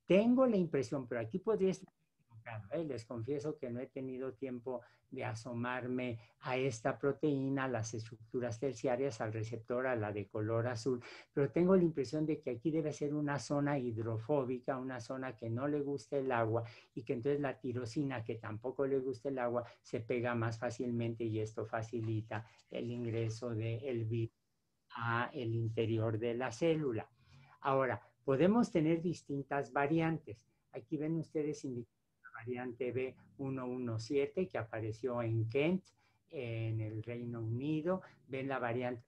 Tengo la impresión, pero aquí podría estar equivocado, les confieso que no he tenido tiempo de asomarme a esta proteína, a las estructuras terciarias, al receptor, a la de color azul, pero tengo la impresión de que aquí debe ser una zona hidrofóbica, una zona que no le gusta el agua, y que entonces la tirosina, que tampoco le gusta el agua, se pega más fácilmente, y esto facilita el ingreso del virus a el interior de la célula. Ahora, podemos tener distintas variantes. Aquí ven ustedes indicadas la variante B117 que apareció en Kent, en el Reino Unido. Ven la variante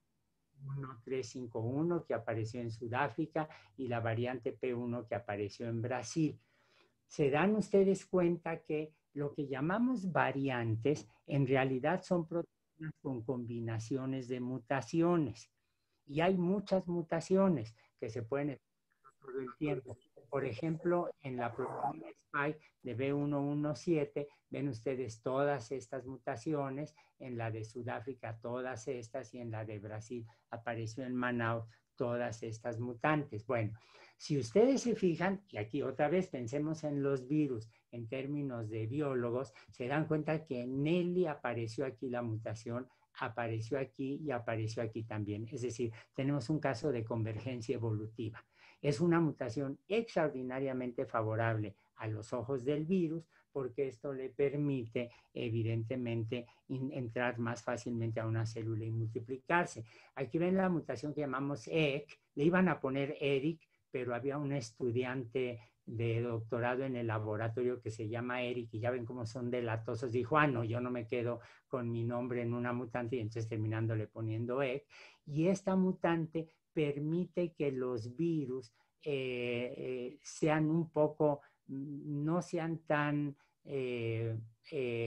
1351 que apareció en Sudáfrica y la variante P1 que apareció en Brasil. Se dan ustedes cuenta que lo que llamamos variantes en realidad son proteínas con combinaciones de mutaciones. Y hay muchas mutaciones que se pueden expresar todo el tiempo. Por ejemplo, en la proteína spike de B117 ven ustedes todas estas mutaciones, en la de Sudáfrica todas estas, y en la de Brasil apareció en Manaus todas estas mutantes. Bueno, si ustedes se fijan, y aquí otra vez pensemos en los virus en términos de biólogos, se dan cuenta que en Nelly apareció aquí la mutación, apareció aquí y apareció aquí también. Es decir, tenemos un caso de convergencia evolutiva. Es una mutación extraordinariamente favorable a los ojos del virus, porque esto le permite, evidentemente, entrar más fácilmente a una célula y multiplicarse. Aquí ven la mutación que llamamos EEC, le iban a poner Eric, pero había un estudiante de doctorado en el laboratorio que se llama Eric, y ya ven cómo son delatosos, dijo, no, yo no me quedo con mi nombre en una mutante, y entonces terminándole poniendo EEC, y esta mutante permite que los virus sean un poco, no sean tan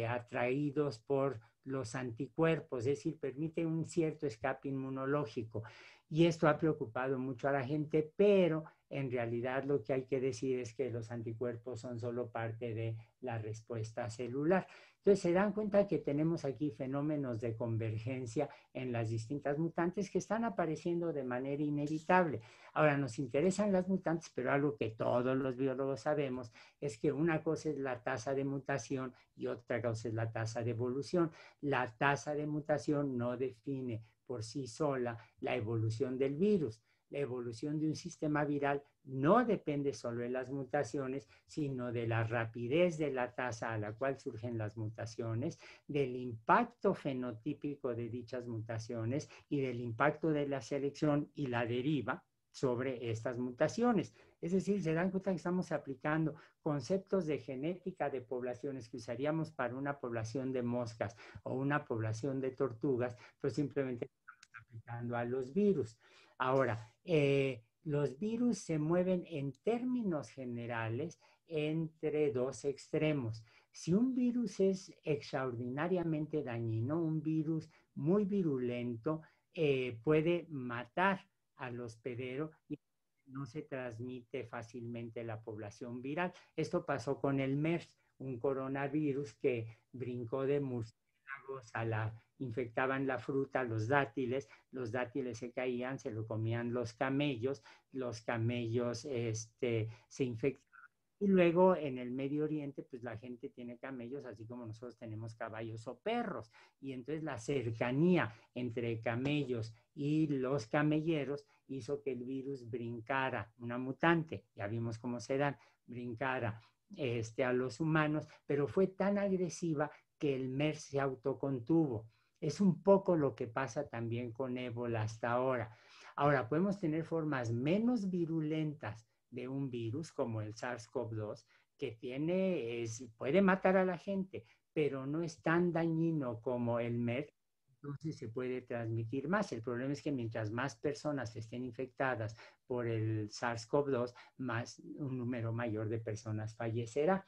atraídos por los anticuerpos, es decir, permite un cierto escape inmunológico. Y esto ha preocupado mucho a la gente, pero en realidad lo que hay que decir es que los anticuerpos son solo parte de la respuesta celular. Entonces se dan cuenta que tenemos aquí fenómenos de convergencia en las distintas mutantes que están apareciendo de manera inevitable. Ahora, nos interesan las mutantes, pero algo que todos los biólogos sabemos es que una cosa es la tasa de mutación y otra cosa es la tasa de evolución. La tasa de mutación no define por sí sola la evolución del virus. La evolución de un sistema viral no depende solo de las mutaciones, sino de la rapidez de la tasa a la cual surgen las mutaciones, del impacto fenotípico de dichas mutaciones y del impacto de la selección y la deriva sobre estas mutaciones. Es decir, se dan cuenta que estamos aplicando conceptos de genética de poblaciones que usaríamos para una población de moscas o una población de tortugas, pero simplemente estamos aplicando a los virus. Ahora, los virus se mueven en términos generales entre dos extremos. Si un virus es extraordinariamente dañino, un virus muy virulento, puede matar al hospedero y no se transmite fácilmente la población viral. Esto pasó con el MERS, un coronavirus que brincó de murciélagos infectaban la fruta, los dátiles se caían, se lo comían los camellos se infectaban. Y luego en el Medio Oriente, pues la gente tiene camellos, así como nosotros tenemos caballos o perros. Y entonces la cercanía entre camellos y los camelleros hizo que el virus brincara, una mutante, ya vimos cómo se dan, brincara a los humanos, pero fue tan agresiva que el MERS se autocontuvo. Es un poco lo que pasa también con ébola hasta ahora. Ahora, podemos tener formas menos virulentas de un virus como el SARS-CoV-2, que puede matar a la gente, pero no es tan dañino como el MERS, entonces se puede transmitir más. El problema es que mientras más personas estén infectadas por el SARS-CoV-2, un número mayor de personas fallecerá.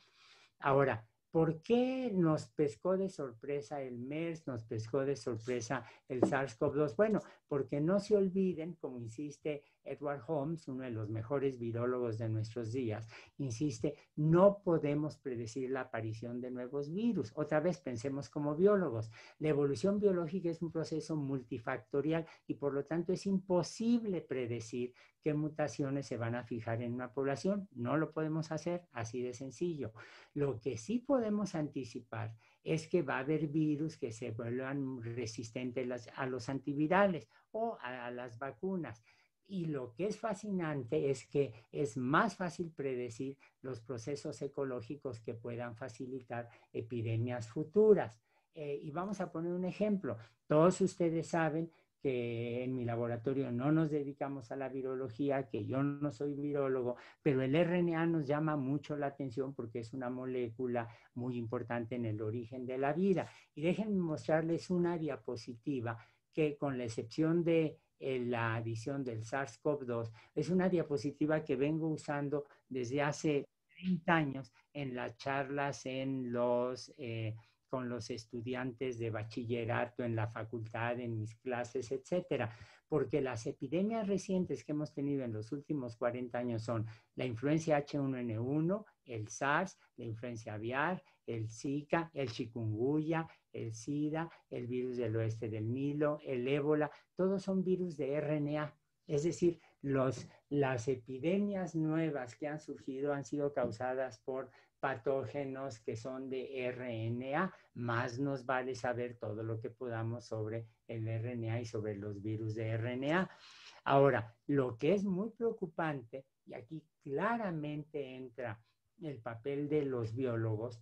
Ahora, ¿por qué nos pescó de sorpresa el MERS, nos pescó de sorpresa el SARS-CoV-2? Bueno, porque no se olviden, como insiste Edward Holmes, uno de los mejores virólogos de nuestros días, insiste, no podemos predecir la aparición de nuevos virus. Otra vez pensemos como biólogos. La evolución biológica es un proceso multifactorial y por lo tanto es imposible predecir qué mutaciones se van a fijar en una población. No lo podemos hacer así de sencillo. Lo que sí podemos anticipar es que va a haber virus que se vuelvan resistentes a los antivirales o a las vacunas. Y lo que es fascinante es que es más fácil predecir los procesos ecológicos que puedan facilitar epidemias futuras. Y vamos a poner un ejemplo. Todos ustedes saben que en mi laboratorio no nos dedicamos a la virología, que yo no soy virólogo, pero el RNA nos llama mucho la atención porque es una molécula muy importante en el origen de la vida. Y déjenme mostrarles una diapositiva que, con la excepción de la adición del SARS-CoV-2, es una diapositiva que vengo usando desde hace 30 años en las charlas con los estudiantes de bachillerato en la facultad, en mis clases, etcétera, porque las epidemias recientes que hemos tenido en los últimos 40 años son la influencia H1N1, el SARS, la influencia aviar, el Zika, el chikungunya, el SIDA, el virus del oeste del Nilo, el ébola, todos son virus de RNA. Es decir, las epidemias nuevas que han surgido han sido causadas por patógenos que son de RNA, más nos vale saber todo lo que podamos sobre el RNA y sobre los virus de RNA. Ahora, lo que es muy preocupante, y aquí claramente entra el papel de los biólogos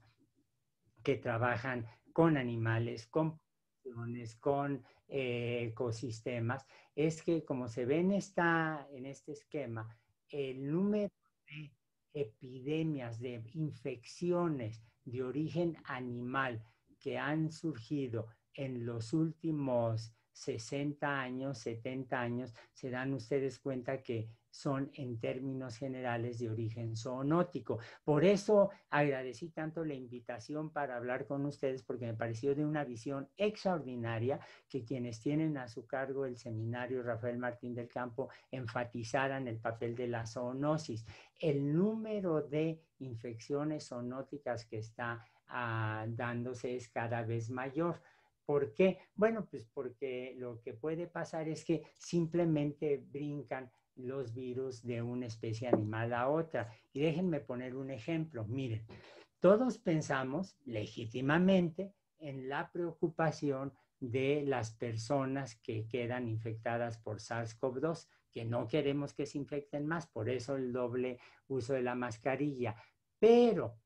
que trabajan con animales, con poblaciones, con ecosistemas, es que, como se ve en este esquema, el número de epidemias, de infecciones de origen animal que han surgido en los últimos 60 años, 70 años, se dan ustedes cuenta que son en términos generales de origen zoonótico. Por eso agradecí tanto la invitación para hablar con ustedes, porque me pareció de una visión extraordinaria que quienes tienen a su cargo el seminario Rafael Martín del Campo enfatizaran el papel de la zoonosis. El número de infecciones zoonóticas que está dándose es cada vez mayor. ¿Por qué? Bueno, pues porque lo que puede pasar es que simplemente brincan los virus de una especie animal a otra. Y déjenme poner un ejemplo. Miren, todos pensamos legítimamente en la preocupación de las personas que quedan infectadas por SARS-CoV-2, que no queremos que se infecten más, por eso el doble uso de la mascarilla. Pero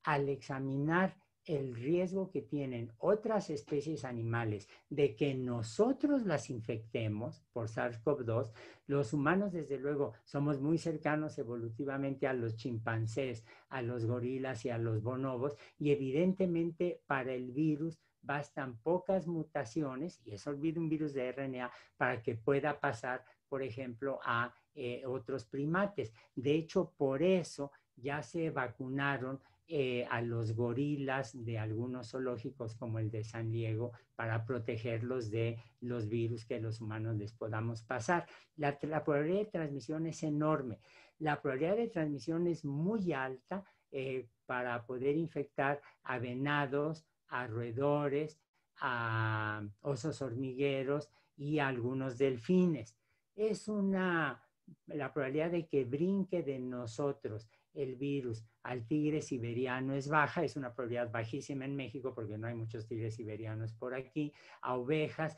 al examinar el riesgo que tienen otras especies animales de que nosotros las infectemos por SARS-CoV-2, los humanos, desde luego, somos muy cercanos evolutivamente a los chimpancés, a los gorilas y a los bonobos, y evidentemente para el virus bastan pocas mutaciones, y es un virus de RNA, para que pueda pasar, por ejemplo, a otros primates. De hecho, por eso ya se vacunaron a los gorilas de algunos zoológicos como el de San Diego para protegerlos de los virus que los humanos les podamos pasar. La probabilidad de transmisión es enorme. La probabilidad de transmisión es muy alta para poder infectar a venados, a roedores, a osos hormigueros y a algunos delfines. La probabilidad de que brinque de nosotros el virus al tigre siberiano es baja, es una probabilidad bajísima en México porque no hay muchos tigres siberianos por aquí, a ovejas,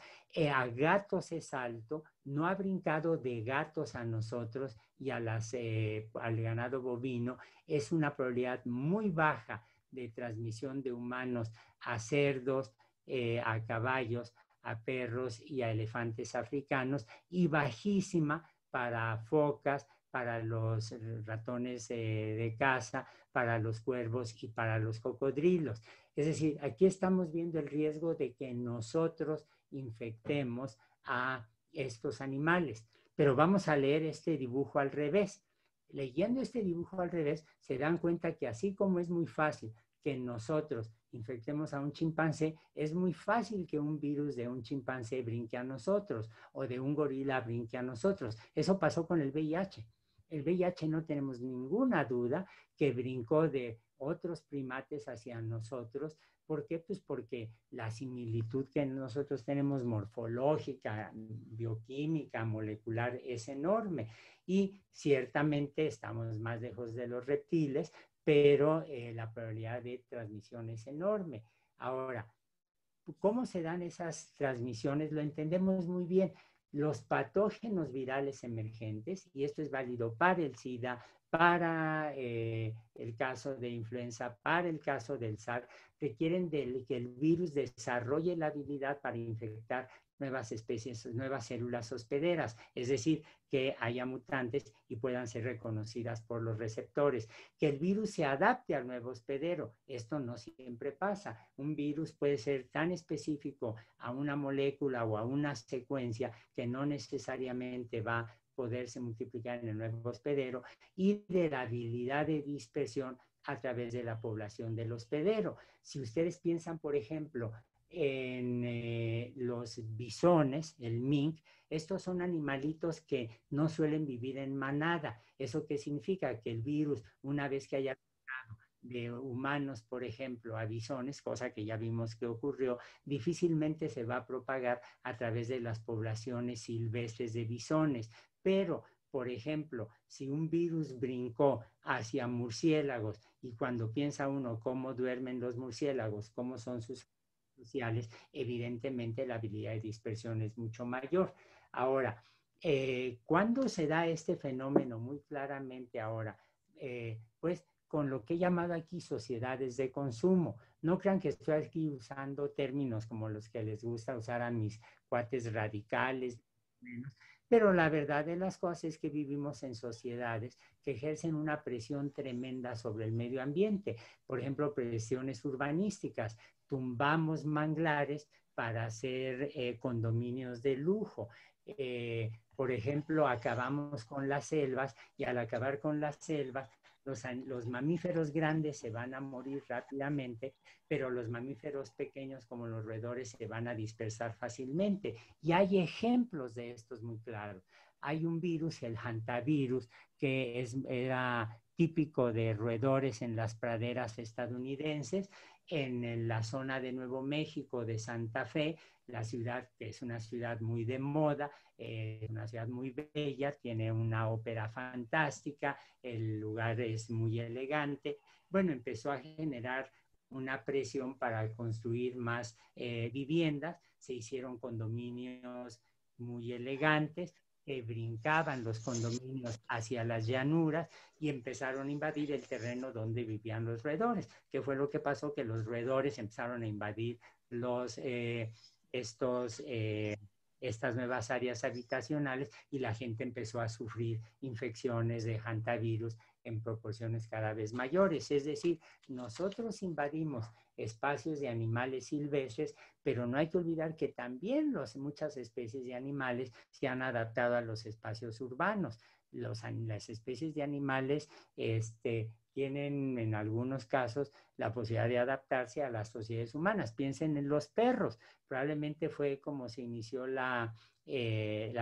a gatos es alto, no ha brincado de gatos a nosotros y al ganado bovino, es una probabilidad muy baja de transmisión de humanos a cerdos, a caballos, a perros y a elefantes africanos y bajísima para focas, para los ratones de caza, para los cuervos y para los cocodrilos. Es decir, aquí estamos viendo el riesgo de que nosotros infectemos a estos animales. Pero vamos a leer este dibujo al revés. Leyendo este dibujo al revés, se dan cuenta que así como es muy fácil que nosotros infectemos a un chimpancé, es muy fácil que un virus de un chimpancé brinque a nosotros o de un gorila brinque a nosotros. Eso pasó con el VIH. El VIH no tenemos ninguna duda que brincó de otros primates hacia nosotros. ¿Por qué? Pues porque la similitud que nosotros tenemos morfológica, bioquímica, molecular es enorme y ciertamente estamos más lejos de los reptiles, pero la probabilidad de transmisión es enorme. Ahora, ¿cómo se dan esas transmisiones? Lo entendemos muy bien. Los patógenos virales emergentes, y esto es válido para el SIDA, para el caso de influenza, para el caso del SARS, requieren que el virus desarrolle la habilidad para infectar nuevas especies, nuevas células hospederas, es decir, que haya mutantes y puedan ser reconocidas por los receptores, que el virus se adapte al nuevo hospedero. Esto no siempre pasa. Un virus puede ser tan específico a una molécula o a una secuencia que no necesariamente va a poderse multiplicar en el nuevo hospedero y de la habilidad de dispersión a través de la población del hospedero. Si ustedes piensan, por ejemplo, en los bisones, el mink, estos son animalitos que no suelen vivir en manada. ¿Eso qué significa? Que el virus, una vez que haya de humanos, por ejemplo, a bisones, cosa que ya vimos que ocurrió, difícilmente se va a propagar a través de las poblaciones silvestres de bisones. Pero, por ejemplo, si un virus brincó hacia murciélagos y cuando piensa uno cómo duermen los murciélagos, cómo son sus sociales, evidentemente la habilidad de dispersión es mucho mayor. Ahora, ¿cuándo se da este fenómeno? Muy claramente ahora, pues con lo que he llamado aquí sociedades de consumo. No crean que estoy aquí usando términos como los que les gusta usar a mis cuates radicales, pero la verdad de las cosas es que vivimos en sociedades que ejercen una presión tremenda sobre el medio ambiente. Por ejemplo, presiones urbanísticas. Tumbamos manglares para hacer condominios de lujo. Por ejemplo, acabamos con las selvas y al acabar con las selvas, los mamíferos grandes se van a morir rápidamente, pero los mamíferos pequeños como los roedores se van a dispersar fácilmente. Y hay ejemplos de estos muy claros. Hay un virus, el hantavirus, que era típico de roedores en las praderas estadounidenses, en la zona de Nuevo México, de Santa Fe, la ciudad que es una ciudad muy de moda, una ciudad muy bella, tiene una ópera fantástica, el lugar es muy elegante. Bueno, empezó a generar una presión para construir más viviendas, se hicieron condominios muy elegantes, brincaban los condominios hacia las llanuras y empezaron a invadir el terreno donde vivían los roedores. ¿Qué fue lo que pasó? Que los roedores empezaron a invadir estas nuevas áreas habitacionales y la gente empezó a sufrir infecciones de hantavirus en proporciones cada vez mayores. Es decir, nosotros invadimos espacios de animales silvestres, pero no hay que olvidar que también muchas especies de animales se han adaptado a los espacios urbanos. Las especies de animales tienen en algunos casos la posibilidad de adaptarse a las sociedades humanas. Piensen en los perros. Probablemente fue como se inició la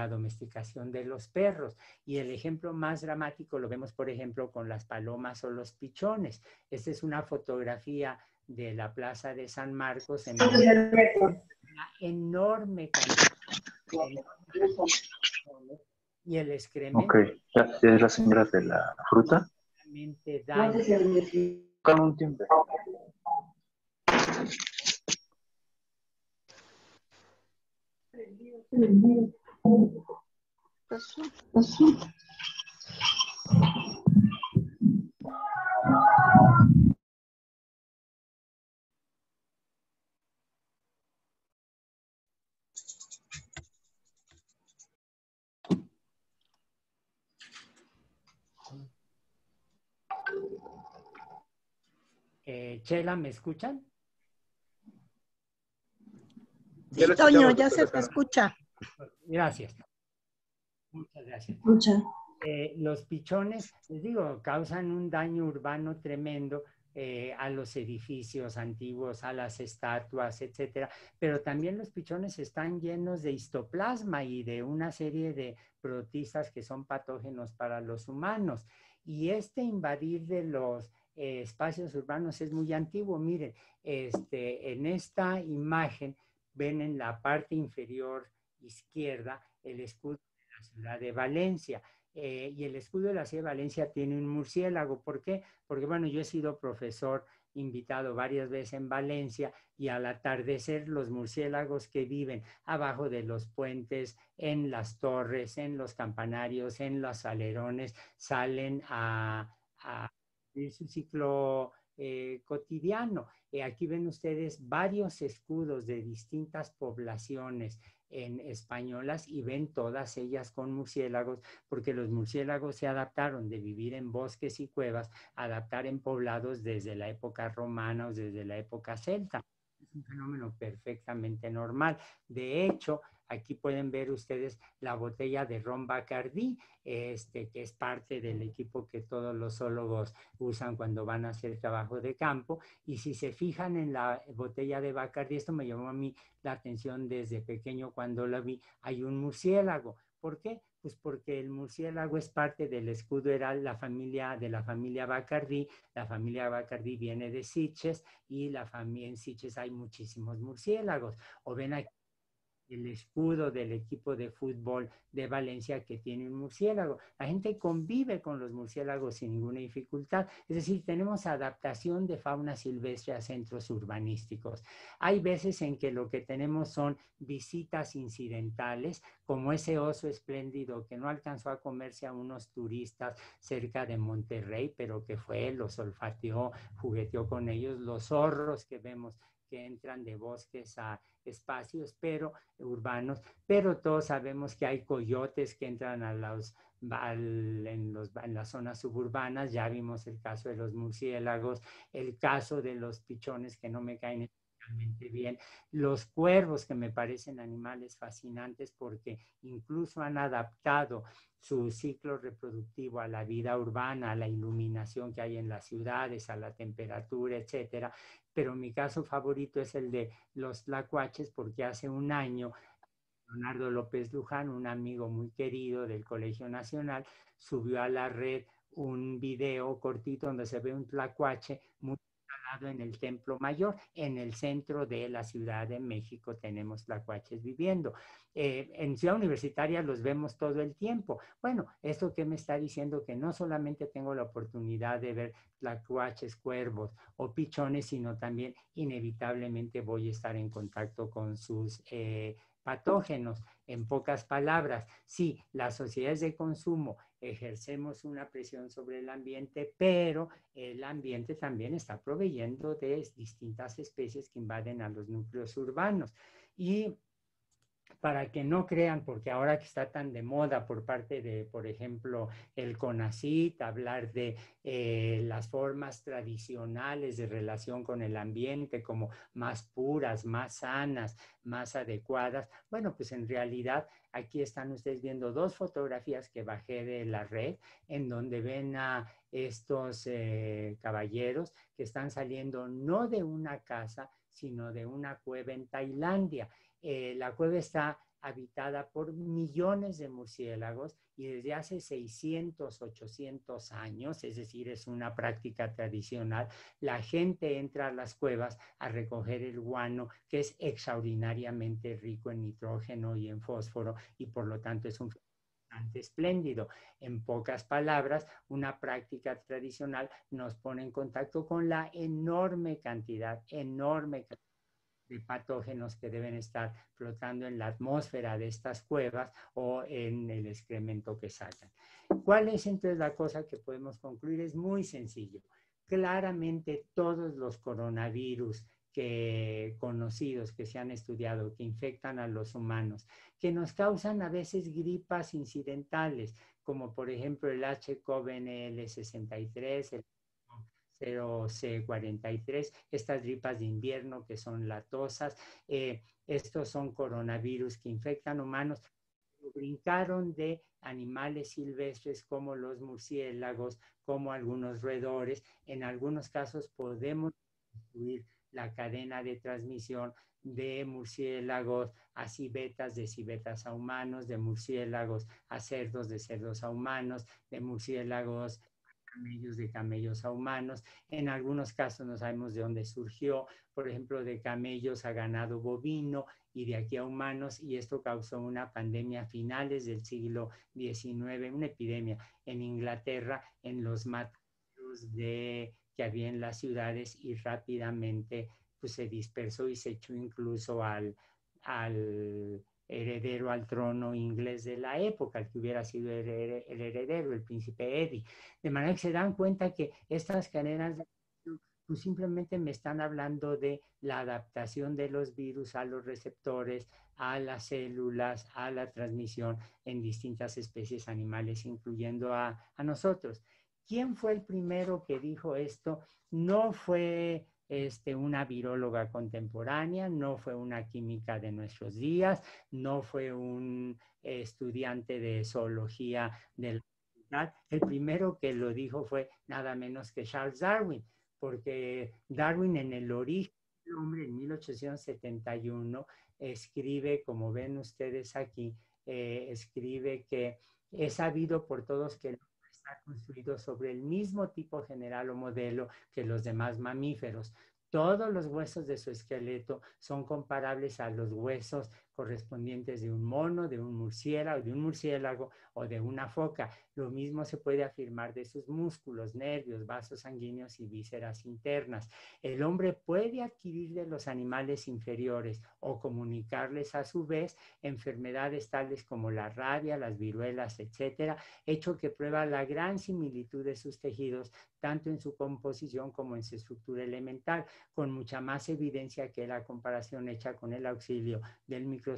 domesticación de los perros. Y el ejemplo más dramático lo vemos, por ejemplo, con las palomas o los pichones. Esta es una fotografía de la Plaza de San Marcos en una enorme cantidad. Y el excremento. Ok, ya es la señora de la fruta. Daña. Con un timbre. Chela, ¿me escuchan? Sí, Toño, ya se te escucha. Gracias. Muchas gracias. Los pichones, les digo, causan un daño urbano tremendo a los edificios antiguos, a las estatuas, etcétera. Pero también los pichones están llenos de histoplasma y de una serie de protistas que son patógenos para los humanos. Y este invadir de los espacios urbanos es muy antiguo. Miren, en esta imagen ven en la parte inferior izquierda el escudo de la ciudad de Valencia. Y el escudo de la ciudad de Valencia tiene un murciélago. ¿Por qué? Porque, bueno, yo he sido profesor invitado varias veces en Valencia y al atardecer los murciélagos que viven abajo de los puentes, en las torres, en los campanarios, en los alerones, salen a su ciclo cotidiano. Aquí ven ustedes varios escudos de distintas poblaciones españolas y ven todas ellas con murciélagos, porque los murciélagos se adaptaron de vivir en bosques y cuevas a adaptar en poblados desde la época romana o desde la época celta. Es un fenómeno perfectamente normal. De hecho, aquí pueden ver ustedes la botella de ron Bacardí, que es parte del equipo que todos los zoólogos usan cuando van a hacer trabajo de campo. Y si se fijan en la botella de Bacardí, esto me llamó a mí la atención desde pequeño cuando la vi, hay un murciélago. ¿Por qué? Pues porque el murciélago es parte del escudo, era de la familia Bacardí. La familia Bacardí viene de Sitges y en Sitges hay muchísimos murciélagos. O ven aquí el escudo del equipo de fútbol de Valencia que tiene un murciélago. La gente convive con los murciélagos sin ninguna dificultad. Es decir, tenemos adaptación de fauna silvestre a centros urbanísticos. Hay veces en que lo que tenemos son visitas incidentales, como ese oso espléndido que no alcanzó a comerse a unos turistas cerca de Monterrey, pero que fue, los olfateó, jugueteó con ellos, los zorros que vemos que entran de bosques a espacios urbanos, pero todos sabemos que hay coyotes que entran en las zonas suburbanas. Ya vimos el caso de los murciélagos, el caso de los pichones que no me caen especialmente bien, los cuervos, que me parecen animales fascinantes porque incluso han adaptado su ciclo reproductivo a la vida urbana, a la iluminación que hay en las ciudades, a la temperatura, etcétera. Pero mi caso favorito es el de los tlacuaches, porque hace un año Leonardo López Luján, un amigo muy querido del Colegio Nacional, subió a la red un video cortito donde se ve un tlacuache muy instalado en el Templo Mayor. En el centro de la Ciudad de México tenemos tlacuaches viviendo. En Ciudad Universitaria los vemos todo el tiempo. Bueno, ¿esto qué me está diciendo? Que no solamente tengo la oportunidad de ver tlacuaches, cuervos o pichones, sino también inevitablemente voy a estar en contacto con sus patógenos. En pocas palabras, sí, las sociedades de consumo ejercemos una presión sobre el ambiente, pero el ambiente también está proveyendo de distintas especies que invaden a los núcleos urbanos. Y para que no crean, porque ahora que está tan de moda por parte de, por ejemplo, el CONACYT, hablar de las formas tradicionales de relación con el ambiente como más puras, más sanas, más adecuadas. Bueno, pues en realidad aquí están ustedes viendo dos fotografías que bajé de la red, en donde ven a estos caballeros que están saliendo no de una casa, sino de una cueva en Tailandia. La cueva está habitada por millones de murciélagos y desde hace 600, 800 años, es decir, es una práctica tradicional, la gente entra a las cuevas a recoger el guano, que es extraordinariamente rico en nitrógeno y en fósforo, y por lo tanto es un espléndido. En pocas palabras, una práctica tradicional nos pone en contacto con la enorme cantidad de patógenos que deben estar flotando en la atmósfera de estas cuevas o en el excremento que sacan. ¿Cuál es entonces la cosa que podemos concluir? Es muy sencillo. Claramente todos los coronavirus conocidos que se han estudiado, que infectan a los humanos, que nos causan a veces gripas incidentales, como por ejemplo el H-CoV-NL63, el 0C43, estas gripas de invierno que son latosas, estos son coronavirus que infectan humanos, brincaron de animales silvestres como los murciélagos, como algunos roedores. En algunos casos podemos incluir la cadena de transmisión de murciélagos a civetas, de civetas a humanos, de murciélagos a cerdos, de cerdos a humanos, de murciélagos camellos, de camellos a humanos. En algunos casos no sabemos de dónde surgió, por ejemplo, de camellos a ganado bovino y de aquí a humanos, y esto causó una pandemia a finales del siglo XIX, una epidemia en Inglaterra, en los mataderos que había en las ciudades, y rápidamente pues, se dispersó y se echó incluso al heredero al trono inglés de la época, el que hubiera sido el heredero, el príncipe Eddie. De manera que se dan cuenta que estas cadenas pues simplemente me están hablando de la adaptación de los virus a los receptores, a las células, a la transmisión en distintas especies animales, incluyendo a nosotros. ¿Quién fue el primero que dijo esto? No fue una viróloga contemporánea, no fue una química de nuestros días, no fue un estudiante de zoología de la universidad. El primero que lo dijo fue nada menos que Charles Darwin, porque Darwin en El origen del hombre, en 1871, escribe, como ven ustedes aquí, escribe que es sabido por todos que está construido sobre el mismo tipo general o modelo que los demás mamíferos. Todos los huesos de su esqueleto son comparables a los huesos correspondientes de un mono, de un murciélago o de una foca. Lo mismo se puede afirmar de sus músculos, nervios, vasos sanguíneos y vísceras internas. El hombre puede adquirir de los animales inferiores o comunicarles a su vez enfermedades tales como la rabia, las viruelas, etcétera, hecho que prueba la gran similitud de sus tejidos, tanto en su composición como en su estructura elemental, con mucha más evidencia que la comparación hecha con el auxilio del microscopio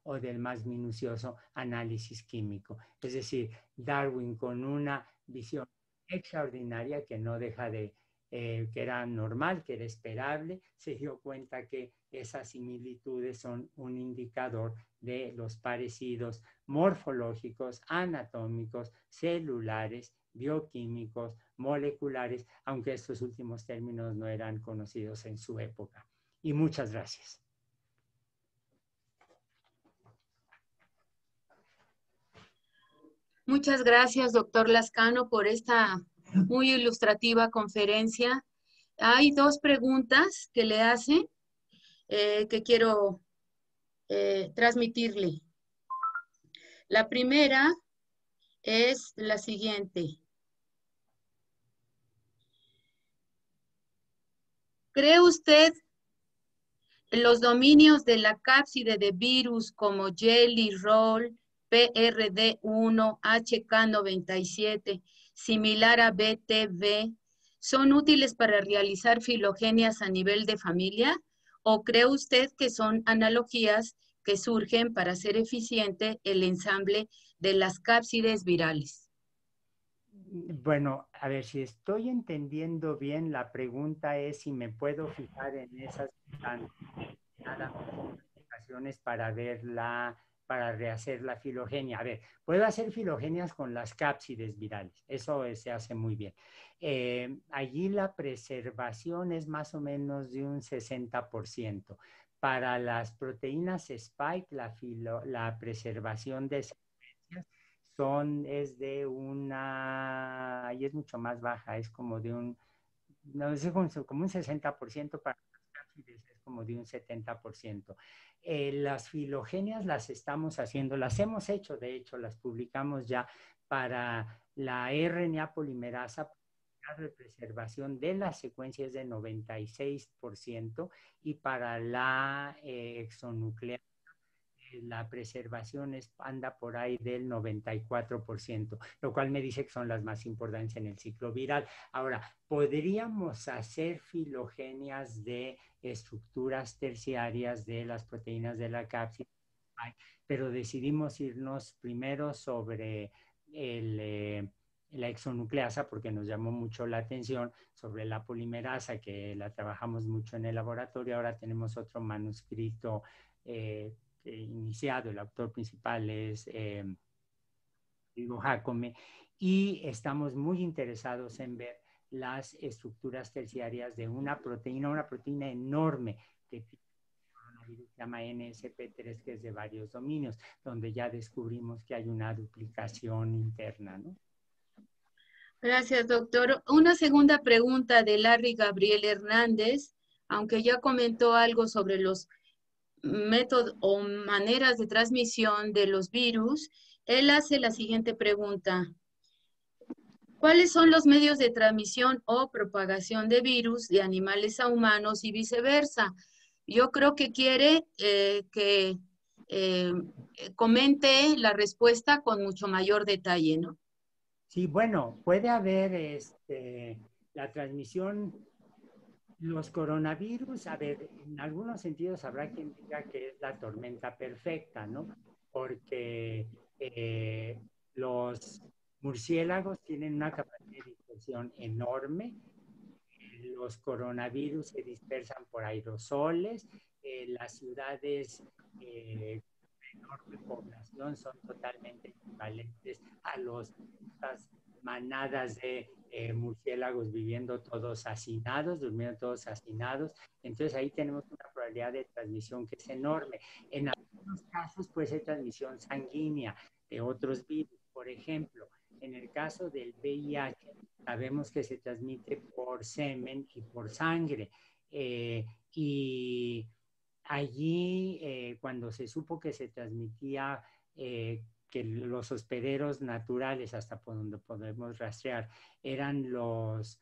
o del más minucioso análisis químico. Es decir, Darwin, con una visión extraordinaria que no deja de, que era normal, que era esperable, se dio cuenta que esas similitudes son un indicador de los parecidos morfológicos, anatómicos, celulares, bioquímicos, moleculares, aunque estos últimos términos no eran conocidos en su época. Y muchas gracias. Muchas gracias, doctor Lascano, por esta muy ilustrativa conferencia. Hay dos preguntas que le hacen que quiero transmitirle. La primera es la siguiente. ¿Cree usted en los dominios de la cápside de virus como Jelly Roll, PRD1, HK97, similar a BTV, son útiles para realizar filogenias a nivel de familia? ¿O cree usted que son analogías que surgen para hacer eficiente el ensamble de las cápsides virales. Bueno, a ver, si estoy entendiendo bien, la pregunta es si me puedo fijar en esas aplicaciones para verla, para rehacer la filogenia. A ver, puedo hacer filogenias con las cápsides virales, eso se hace muy bien. Allí la preservación es más o menos de un 60%. Para las proteínas spike, la preservación de secuencias es de una, y es mucho más baja, es como de un, no sé, como un 60%, para las cápsides es como de un 70%. Las filogenias las estamos haciendo, las hemos hecho, de hecho, las publicamos ya para la RNA polimerasa de preservación de las secuencias de 96% y para la exonuclear la preservación anda por ahí del 94%, lo cual me dice que son las más importantes en el ciclo viral. Ahora, podríamos hacer filogenias de estructuras terciarias de las proteínas de la cápside, pero decidimos irnos primero sobre la exonucleasa porque nos llamó mucho la atención, sobre la polimerasa que la trabajamos mucho en el laboratorio. Ahora tenemos otro manuscrito iniciado, el autor principal es Diego Jacome, y estamos muy interesados en ver las estructuras terciarias de una proteína enorme que se llama NSP3, que es de varios dominios, donde ya descubrimos que hay una duplicación interna, ¿no? Gracias, doctor. Una segunda pregunta de Larry Gabriel Hernández, aunque ya comentó algo sobre los métodos o maneras de transmisión de los virus, él hace la siguiente pregunta. ¿Cuáles son los medios de transmisión o propagación de virus de animales a humanos y viceversa? Yo creo que quiere que comente la respuesta con mucho mayor detalle, ¿no? Sí, bueno, puede haber la transmisión, los coronavirus, a ver, en algunos sentidos habrá quien diga que es la tormenta perfecta, ¿no? Porque los murciélagos tienen una capacidad de dispersión enorme, los coronavirus se dispersan por aerosoles, las ciudades de enorme población son totalmente equivalentes a las manadas de murciélagos viviendo todos hacinados, durmiendo todos hacinados. Entonces ahí tenemos una probabilidad de transmisión que es enorme. En algunos casos puede ser transmisión sanguínea de otros virus. Por ejemplo, en el caso del VIH, sabemos que se transmite por semen y por sangre. Y allí, cuando se supo que se transmitía, que los hospederos naturales, hasta por donde podemos rastrear, eran los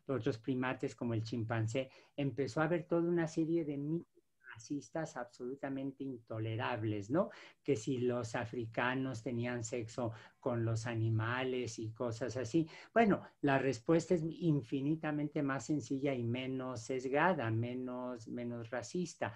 otros primates como el chimpancé, empezó a haber toda una serie de mitos racistas absolutamente intolerables, ¿no? Que si los africanos tenían sexo con los animales y cosas así. Bueno, la respuesta es infinitamente más sencilla y menos sesgada, menos racista.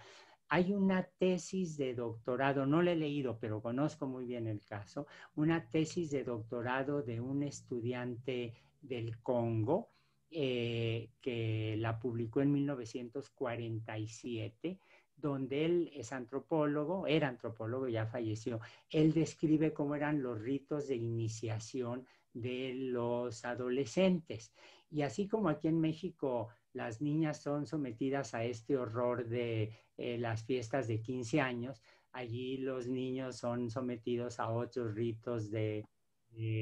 Hay una tesis de doctorado, no la he leído, pero conozco muy bien el caso, una tesis de doctorado de un estudiante del Congo que la publicó en 1947, donde él es antropólogo, era antropólogo, ya falleció. Él describe cómo eran los ritos de iniciación de los adolescentes. Y así como aquí en México las niñas son sometidas a este horror de las fiestas de 15 años, allí los niños son sometidos a otros ritos de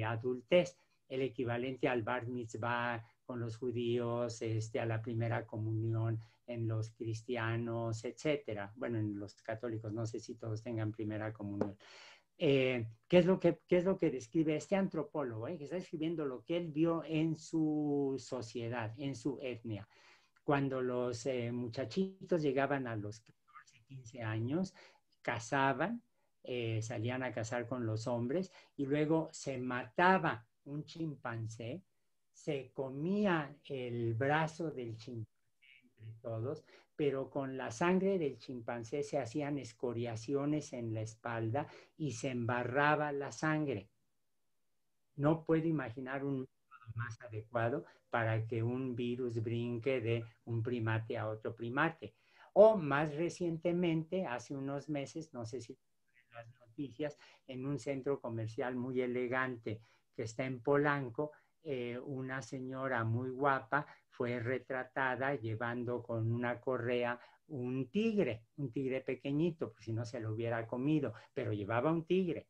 adultez, el equivalente al bar mitzvah con los judíos, a la primera comunión en los cristianos, etcétera. Bueno, en los católicos, no sé si todos tengan primera comunión. ¿Qué es lo que describe este antropólogo? Que está escribiendo lo que él vio en su sociedad, en su etnia. Cuando los muchachitos llegaban a los 14, 15 años, cazaban, salían a cazar con los hombres y luego se mataba un chimpancé, se comía el brazo del chimpancé entre todos, pero con la sangre del chimpancé se hacían escoriaciones en la espalda y se embarraba la sangre. No puedo imaginar un método más adecuado para que un virus brinque de un primate a otro primate. O más recientemente, hace unos meses, no sé si en las noticias, en un centro comercial muy elegante que está en Polanco, una señora muy guapa fue retratada llevando con una correa un tigre pequeñito, pues si no se lo hubiera comido, pero llevaba un tigre.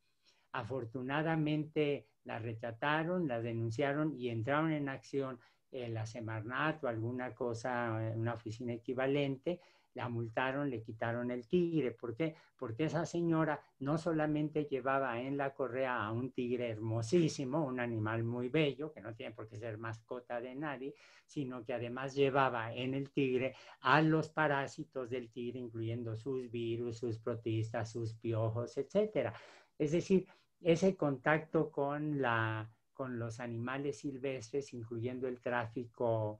Afortunadamente la retrataron, la denunciaron y entraron en acción la Semarnat o alguna cosa, una oficina equivalente, la multaron, le quitaron el tigre. ¿Por qué? Porque esa señora no solamente llevaba en la correa a un tigre hermosísimo, un animal muy bello, que no tiene por qué ser mascota de nadie, sino que además llevaba en el tigre a los parásitos del tigre, incluyendo sus virus, sus protistas, sus piojos, etcétera. Es decir, ese contacto con los animales silvestres, incluyendo el tráfico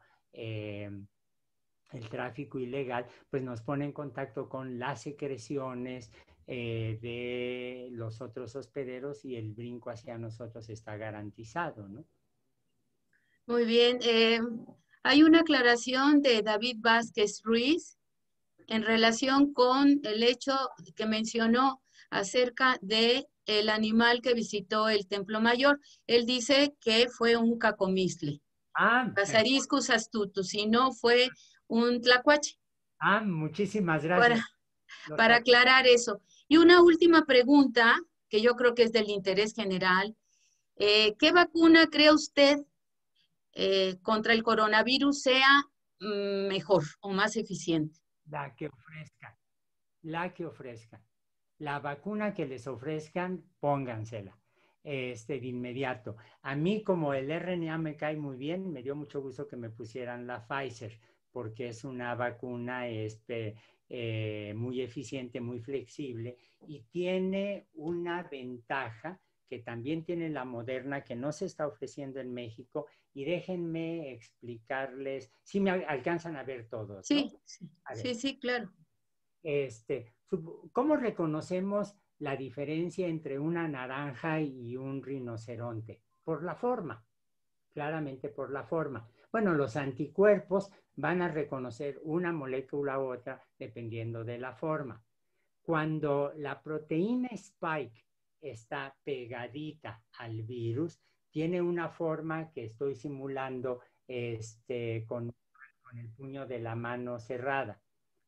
ilegal, pues nos pone en contacto con las secreciones de los otros hospederos y el brinco hacia nosotros está garantizado, ¿no? Muy bien. Hay una aclaración de David Vázquez Ruiz en relación con el hecho que mencionó acerca de el animal que visitó el Templo Mayor. Él dice que fue un cacomistle, Casariscus astutus, y no fue un tlacuache. Muchísimas gracias. Para aclarar eso. Y una última pregunta, que yo creo que es del interés general. ¿Qué vacuna cree usted contra el coronavirus sea mejor o más eficiente? La que ofrezcan. La vacuna que les ofrezcan, póngansela de inmediato. A mí, como el RNA me cae muy bien, me dio mucho gusto que me pusieran la Pfizer, porque es una vacuna muy eficiente, muy flexible y tiene una ventaja que también tiene la Moderna, que no se está ofreciendo en México. Y déjenme explicarles, si me alcanzan a ver todos, ¿no? Sí, claro. ¿Cómo reconocemos la diferencia entre una naranja y un rinoceronte? Por la forma, claramente por la forma. Bueno, los anticuerpos van a reconocer una molécula u otra dependiendo de la forma. Cuando la proteína spike está pegadita al virus, tiene una forma que estoy simulando con el puño de la mano cerrada.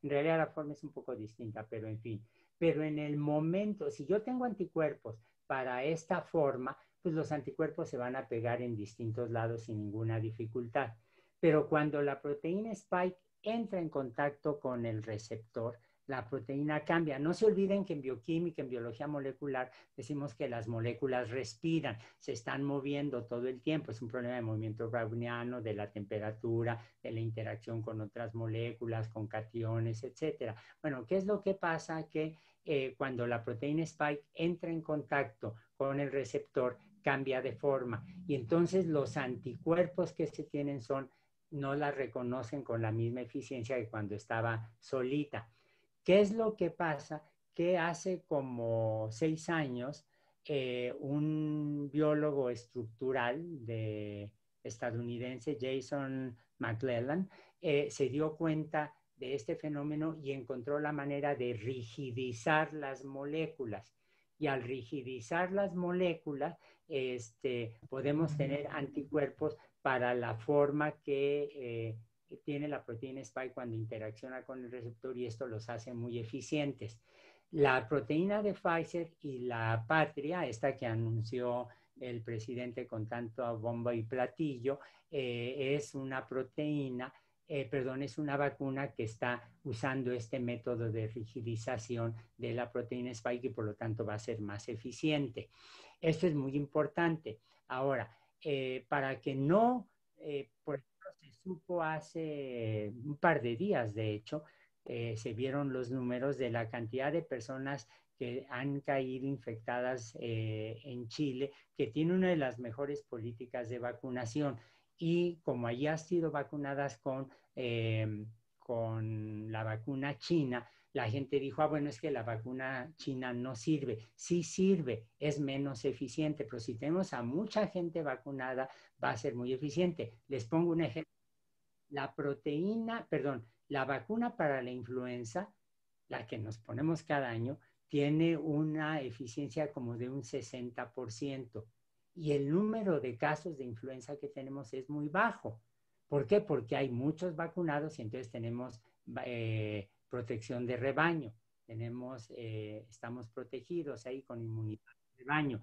En realidad la forma es un poco distinta, pero en fin. Pero en el momento, si yo tengo anticuerpos para esta forma, pues los anticuerpos se van a pegar en distintos lados sin ninguna dificultad. Pero cuando la proteína spike entra en contacto con el receptor, la proteína cambia. No se olviden que en bioquímica, en biología molecular, decimos que las moléculas respiran, se están moviendo todo el tiempo. Es un problema de movimiento browniano, de la temperatura, de la interacción con otras moléculas, con cationes, etcétera. Bueno, ¿qué es lo que pasa? Que cuando la proteína spike entra en contacto con el receptor, cambia de forma. Y entonces los anticuerpos que se tienen no la reconocen con la misma eficiencia que cuando estaba solita. ¿Qué es lo que pasa? Que hace como 6 años un biólogo estructural estadounidense, Jason McClellan, se dio cuenta de este fenómeno y encontró la manera de rigidizar las moléculas. Y al rigidizar las moléculas, podemos tener anticuerpos para la forma que tiene la proteína spike cuando interacciona con el receptor, y esto los hace muy eficientes. La proteína de Pfizer y la Patria, esta que anunció el presidente con tanto bombo y platillo, es una proteína, es una vacuna que está usando este método de rigidización de la proteína spike y por lo tanto va a ser más eficiente. Esto es muy importante. Ahora, para que no, por ejemplo, se supo hace un par de días, de hecho, se vieron los números de la cantidad de personas que han caído infectadas en Chile, que tiene una de las mejores políticas de vacunación. Y como allí han sido vacunadas con con la vacuna china, la gente dijo, ah, bueno, es que la vacuna china no sirve. Sí sirve, es menos eficiente, pero si tenemos a mucha gente vacunada, va a ser muy eficiente. Les pongo un ejemplo. La vacuna para la influenza, la que nos ponemos cada año, tiene una eficiencia como de un 60%. Y el número de casos de influenza que tenemos es muy bajo. ¿Por qué? Porque hay muchos vacunados y entonces tenemos protección de rebaño. Estamos protegidos ahí con inmunidad de rebaño.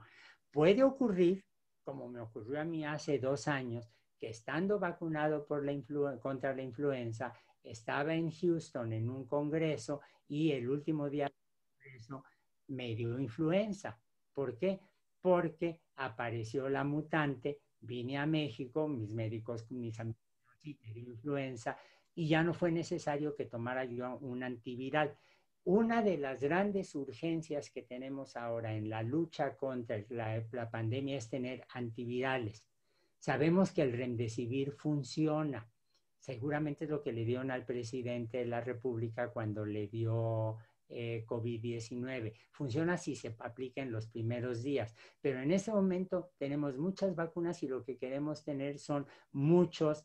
Puede ocurrir, como me ocurrió a mí hace 2 años, que estando vacunado contra la influenza, estaba en Houston en un congreso y el último día del congreso me dio influenza. ¿Por qué? Porque apareció la mutante, vine a México, mis médicos, mis amigos, sí, me dio influenza y ya no fue necesario que tomara yo un antiviral. Una de las grandes urgencias que tenemos ahora en la lucha contra la pandemia es tener antivirales. Sabemos que el Remdesivir funciona. Seguramente es lo que le dieron al presidente de la República cuando le dio COVID-19. Funciona si se aplica en los primeros días, pero en ese momento tenemos muchas vacunas y lo que queremos tener son muchos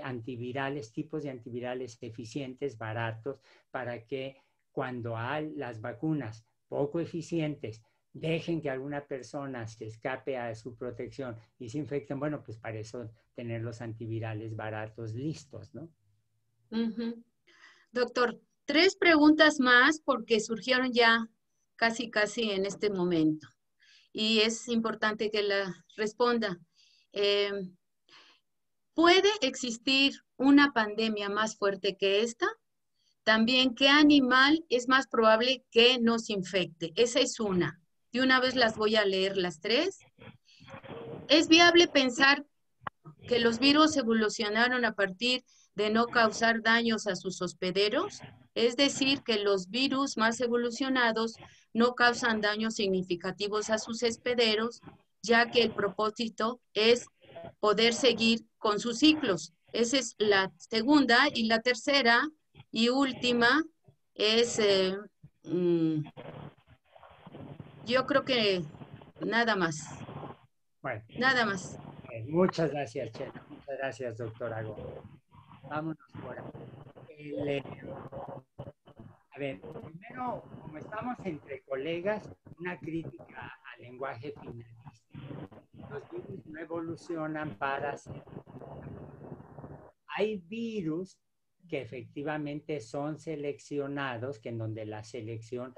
antivirales, tipos de antivirales eficientes, baratos, para que cuando hay las vacunas poco eficientes dejen que alguna persona se escape a su protección y se infecten, bueno, pues para eso tener los antivirales baratos listos, ¿no? Doctor, 3 preguntas más porque surgieron ya casi en este momento y es importante que la responda. ¿Puede existir una pandemia más fuerte que esta? También, ¿qué animal es más probable que nos infecte? Esa es una. De una vez las voy a leer las 3. ¿Es viable pensar que los virus evolucionaron a partir de no causar daños a sus hospederos? Es decir, que los virus más evolucionados no causan daños significativos a sus hospederos, ya que el propósito es poder seguir con sus ciclos. Esa es la segunda. Y la tercera y última es, yo creo que nada más. Bueno. Nada más. Muchas gracias, Chela. Muchas gracias, doctora Gómez. Vámonos por ahí. A ver, primero, como estamos entre colegas, una crítica al lenguaje finalista. Los virus no evolucionan para ser. Hay virus que efectivamente son seleccionados, que en donde la selección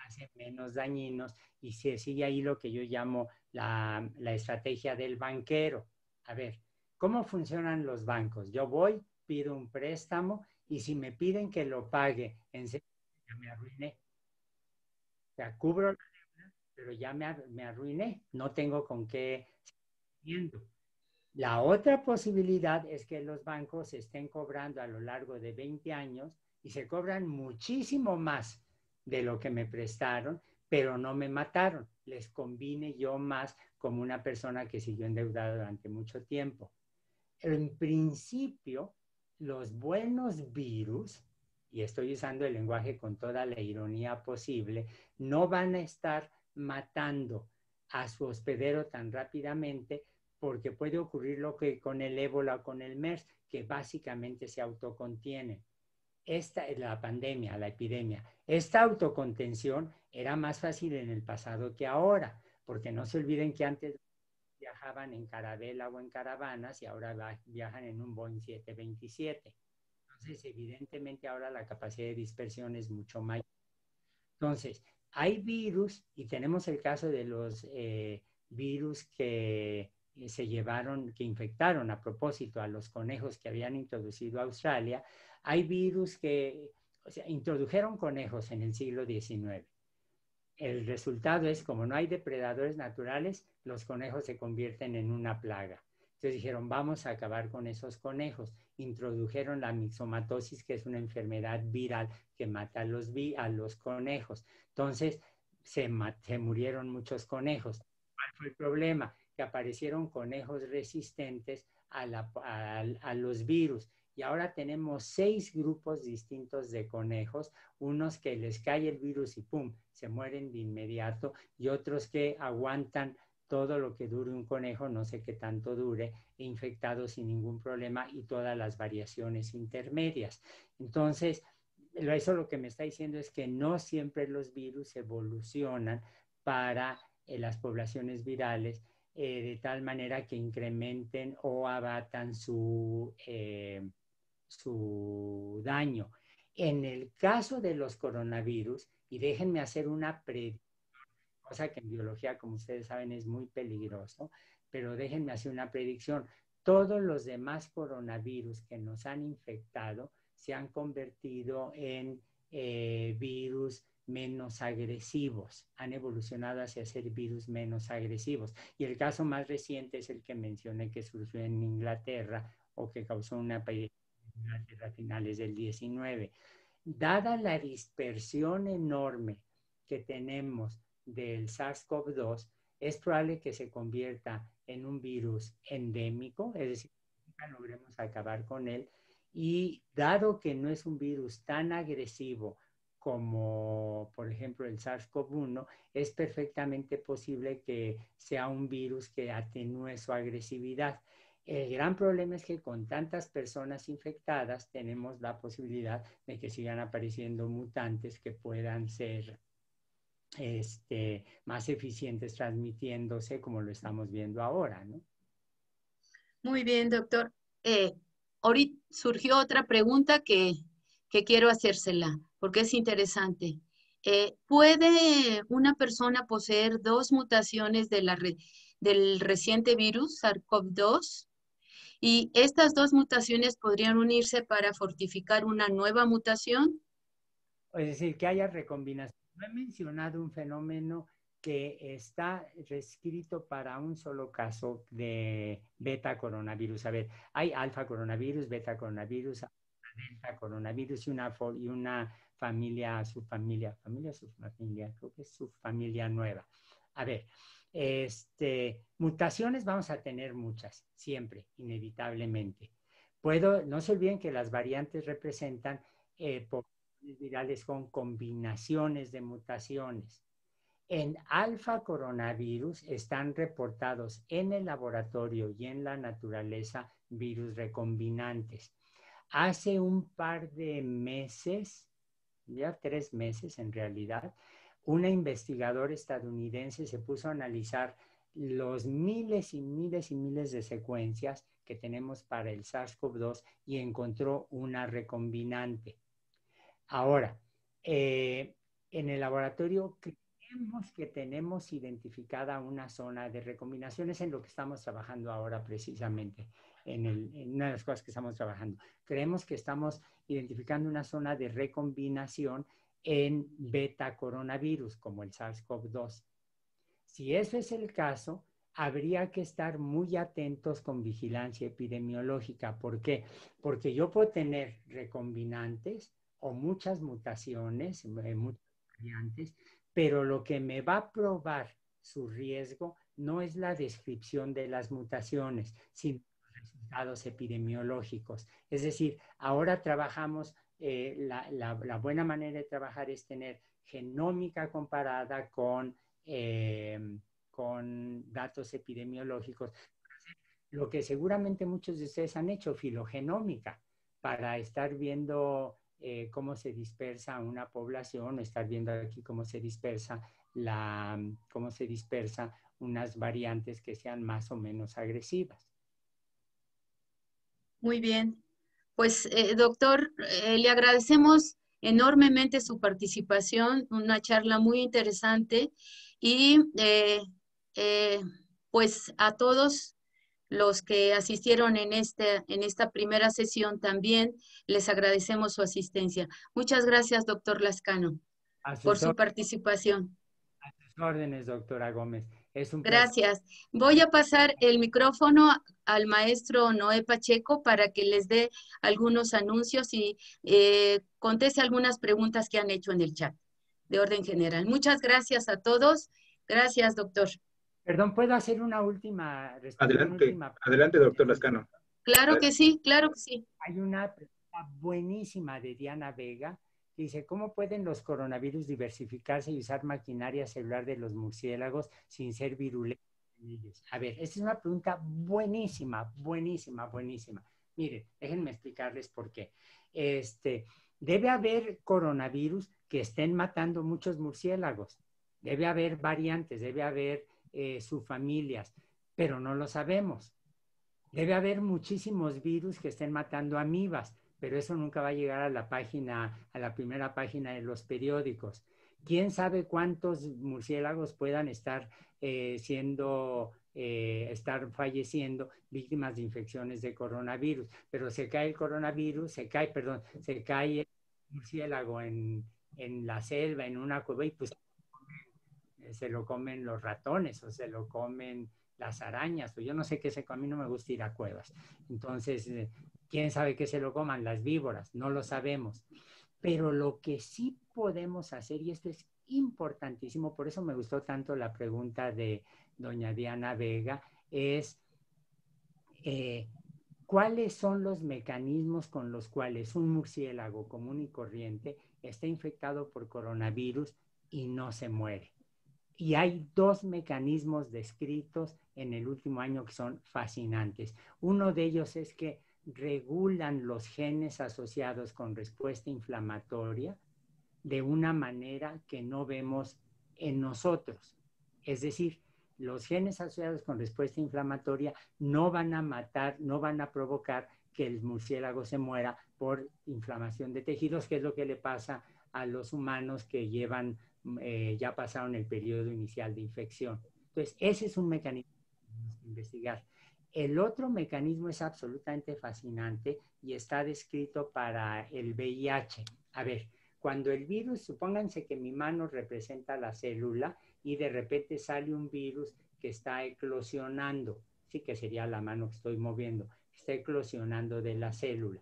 hace menos dañinos y se sigue ahí lo que yo llamo la estrategia del banquero. A ver, ¿cómo funcionan los bancos? Yo voy, pido un préstamo y si me piden que lo pague en serio, ya me arruiné. O sea, cubro la deuda, pero ya me arruiné. No tengo con qué seguir. La otra posibilidad es que los bancos estén cobrando a lo largo de 20 años y se cobran muchísimo más de lo que me prestaron, pero no me mataron. Les convine yo más como una persona que siguió endeudada durante mucho tiempo. En principio, los buenos virus, y estoy usando el lenguaje con toda la ironía posible, no van a estar matando a su hospedero tan rápidamente porque puede ocurrir lo que con el ébola o con el MERS, que básicamente se autocontienen. Esta es la pandemia, la epidemia. Esta autocontención era más fácil en el pasado que ahora, porque no se olviden que antes viajaban en carabela o en caravanas y ahora viajan en un Boeing 727. Entonces, evidentemente ahora la capacidad de dispersión es mucho mayor. Entonces, hay virus y tenemos el caso de los virus que que infectaron a propósito a los conejos que habían introducido a Australia. Hay virus que introdujeron conejos en el siglo XIX. El resultado es, como no hay depredadores naturales, los conejos se convierten en una plaga. Entonces dijeron, vamos a acabar con esos conejos. Introdujeron la mixomatosis, que es una enfermedad viral que mata a los conejos. Entonces se murieron muchos conejos. ¿Cuál fue el problema? Que aparecieron conejos resistentes a los virus y ahora tenemos 6 grupos distintos de conejos, unos que les cae el virus y ¡pum!, se mueren de inmediato, y otros que aguantan todo lo que dure un conejo, no sé qué tanto dure, infectados sin ningún problema, y todas las variaciones intermedias. Entonces, eso lo que me está diciendo es que no siempre los virus evolucionan para las poblaciones virales de tal manera que incrementen o abatan su daño. En el caso de los coronavirus, y déjenme hacer una predicción, cosa que en biología, como ustedes saben, es muy peligroso, pero déjenme hacer una predicción. Todos los demás coronavirus que nos han infectado se han convertido en virus menos agresivos, han evolucionado hacia ser virus menos agresivos. Y el caso más reciente es el que mencioné, que surgió en Inglaterra o que causó una epidemia en Inglaterra a finales del 19. Dada la dispersión enorme que tenemos del SARS-CoV-2, es probable que se convierta en un virus endémico, es decir, nunca logremos acabar con él. Y dado que no es un virus tan agresivo como, por ejemplo, el SARS-CoV-1, es perfectamente posible que sea un virus que atenúe su agresividad. El gran problema es que con tantas personas infectadas tenemos la posibilidad de que sigan apareciendo mutantes que puedan ser más eficientes transmitiéndose, como lo estamos viendo ahora, ¿no? Muy bien, doctor. Ahorita surgió otra pregunta que quiero hacérsela, porque es interesante. ¿Puede una persona poseer 2 mutaciones del reciente virus, SARS-CoV-2? ¿Y estas 2 mutaciones podrían unirse para fortificar una nueva mutación? Es decir, que haya recombinación. No he mencionado un fenómeno que está reescrito para un solo caso de beta coronavirus. A ver, hay alfa coronavirus, beta coronavirus, delta coronavirus y una familia, subfamilia, creo que es subfamilia nueva. A ver, mutaciones vamos a tener muchas, siempre, inevitablemente. No se olviden que las variantes representan poblaciones virales con combinaciones de mutaciones. En alfa coronavirus están reportados en el laboratorio y en la naturaleza virus recombinantes. Hace un par de meses, ya 3 meses en realidad, una investigadora estadounidense se puso a analizar los miles y miles y miles de secuencias que tenemos para el SARS-CoV-2 y encontró una recombinante. Ahora, en el laboratorio creemos que tenemos identificada una zona de recombinaciones en lo que estamos trabajando ahora precisamente, en una de las cosas que estamos trabajando. Creemos que estamos identificando una zona de recombinación en beta coronavirus, como el SARS-CoV-2. Si eso es el caso, habría que estar muy atentos con vigilancia epidemiológica. ¿Por qué? Porque yo puedo tener recombinantes o muchas mutaciones, muchas variantes, pero lo que me va a probar su riesgo no es la descripción de las mutaciones, sino los resultados epidemiológicos. Es decir, ahora trabajamos, la buena manera de trabajar es tener genómica comparada con datos epidemiológicos. Lo que seguramente muchos de ustedes han hecho, filogenómica, para estar viendo cómo se dispersa una población, estar viendo aquí cómo se dispersa unas variantes que sean más o menos agresivas. Muy bien. Pues, doctor, le agradecemos enormemente su participación, una charla muy interesante y pues a todos los que asistieron en esta primera sesión también les agradecemos su asistencia. Muchas gracias, doctor Lascano, por su participación. A sus órdenes, doctora Gómez. Es un Gracias. Voy a pasar el micrófono al maestro Noé Pacheco para que les dé algunos anuncios y conteste algunas preguntas que han hecho en el chat de orden general. Muchas gracias a todos. Gracias, doctor. Perdón, ¿puedo hacer una última respuesta? Adelante, doctor Lascano. Claro que sí, claro que sí. Hay una pregunta buenísima de Diana Vega. Dice, ¿cómo pueden los coronavirus diversificarse y usar maquinaria celular de los murciélagos sin ser virulentos en ellos? A ver, esta es una pregunta buenísima, buenísima, buenísima. Miren, déjenme explicarles por qué. Debe haber coronavirus que estén matando muchos murciélagos. Debe haber variantes, debe haber subfamilias, pero no lo sabemos. Debe haber muchísimos virus que estén matando amibas, pero eso nunca va a llegar a la página, a la primera página de los periódicos. ¿Quién sabe cuántos murciélagos puedan estar estar falleciendo víctimas de infecciones de coronavirus? Pero se cae el coronavirus, se cae el murciélago en la selva, en una cueva, y pues se lo comen los ratones o se lo comen las arañas, pues yo no sé qué se come, a mí no me gusta ir a cuevas. Entonces, ¿quién sabe qué se lo coman? Las víboras, no lo sabemos. Pero lo que sí podemos hacer, y esto es importantísimo, por eso me gustó tanto la pregunta de doña Diana Vega, es ¿cuáles son los mecanismos con los cuales un murciélago común y corriente está infectado por coronavirus y no se muere? Y hay dos mecanismos descritos en el último año que son fascinantes. Uno de ellos es que regulan los genes asociados con respuesta inflamatoria de una manera que no vemos en nosotros. Es decir, los genes asociados con respuesta inflamatoria no van a matar, no van a provocar que el murciélago se muera por inflamación de tejidos, que es lo que le pasa a los humanos que ya pasaron el periodo inicial de infección. Entonces, ese es un mecanismo que tenemos que investigar. El otro mecanismo es absolutamente fascinante y está descrito para el VIH. A ver, cuando el virus, supónganse que mi mano representa la célula y de repente sale un virus que está eclosionando, sí, que sería la mano que estoy moviendo, está eclosionando de la célula.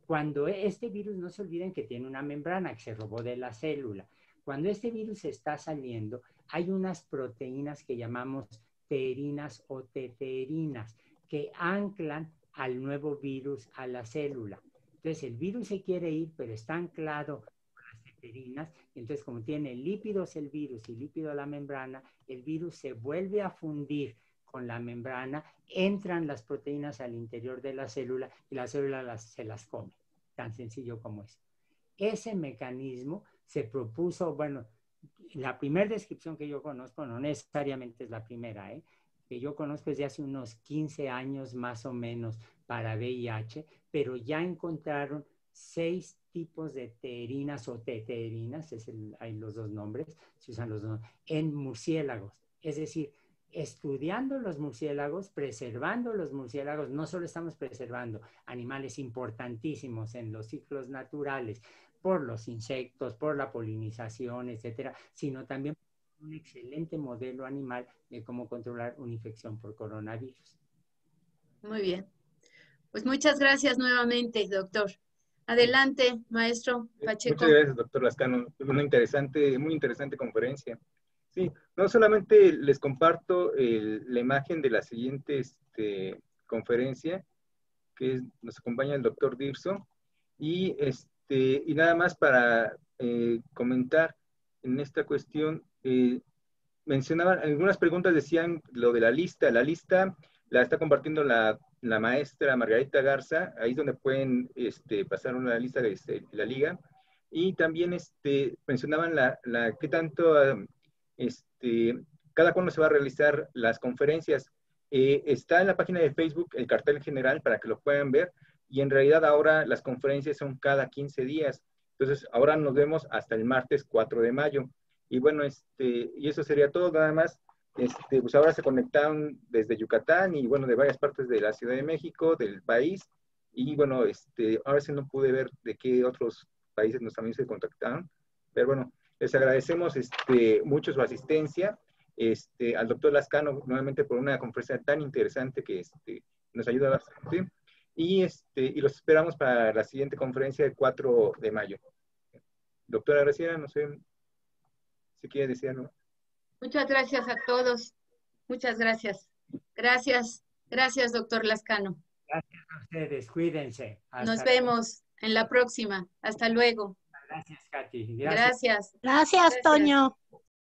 Cuando este virus, no se olviden que tiene una membrana que se robó de la célula. Cuando este virus está saliendo, hay unas proteínas que llamamos teerinas o teterinas que anclan al nuevo virus a la célula. Entonces el virus se quiere ir, pero está anclado a las teterinas. Entonces, como tiene lípidos el virus y lípido la membrana, el virus se vuelve a fundir con la membrana, entran las proteínas al interior de la célula y la célula se las come. Tan sencillo como eso. Ese mecanismo se propuso, bueno, la primera descripción que yo conozco, no necesariamente es la primera, que yo conozco desde hace unos 15 años más o menos para VIH, pero ya encontraron 6 tipos de teerinas o teterinas, hay los dos nombres, se usan los dos, en murciélagos. Es decir, estudiando los murciélagos, preservando los murciélagos, no solo estamos preservando animales importantísimos en los ciclos naturales, por los insectos, por la polinización, etcétera, sino también un excelente modelo animal de cómo controlar una infección por coronavirus. Muy bien. Pues muchas gracias nuevamente, doctor. Adelante, maestro Pacheco. Muchas gracias, doctor Lascano. Una muy interesante conferencia. Sí, no solamente les comparto la imagen de la siguiente conferencia, que nos acompaña el doctor Dirso, y nada más para comentar en esta cuestión, mencionaban, algunas preguntas decían lo de la lista la está compartiendo la maestra Margarita Garza, ahí es donde pueden pasar una lista de la liga, y también mencionaban qué tanto, cada cuándo se va a realizar las conferencias. Está en la página de Facebook el cartel general para que lo puedan ver, y en realidad ahora las conferencias son cada 15 días. Entonces, ahora nos vemos hasta el martes 4 de mayo. Y bueno, y eso sería todo, nada más. Pues ahora se conectaron desde Yucatán y bueno, de varias partes de la Ciudad de México, del país. Y bueno, ahora sí no pude ver de qué otros países también se contactaron. Pero bueno, les agradecemos mucho su asistencia. Al doctor Lascano nuevamente por una conferencia tan interesante que nos ayuda bastante. Y los esperamos para la siguiente conferencia del 4 de mayo. Doctora Graciela, no sé si quiere decir algo. Muchas gracias a todos. Muchas gracias. Gracias, doctor Lascano. Gracias. a ustedes, cuídense. Nos vemos en la próxima. Hasta luego. Gracias, Katy. Gracias. Gracias, Toño.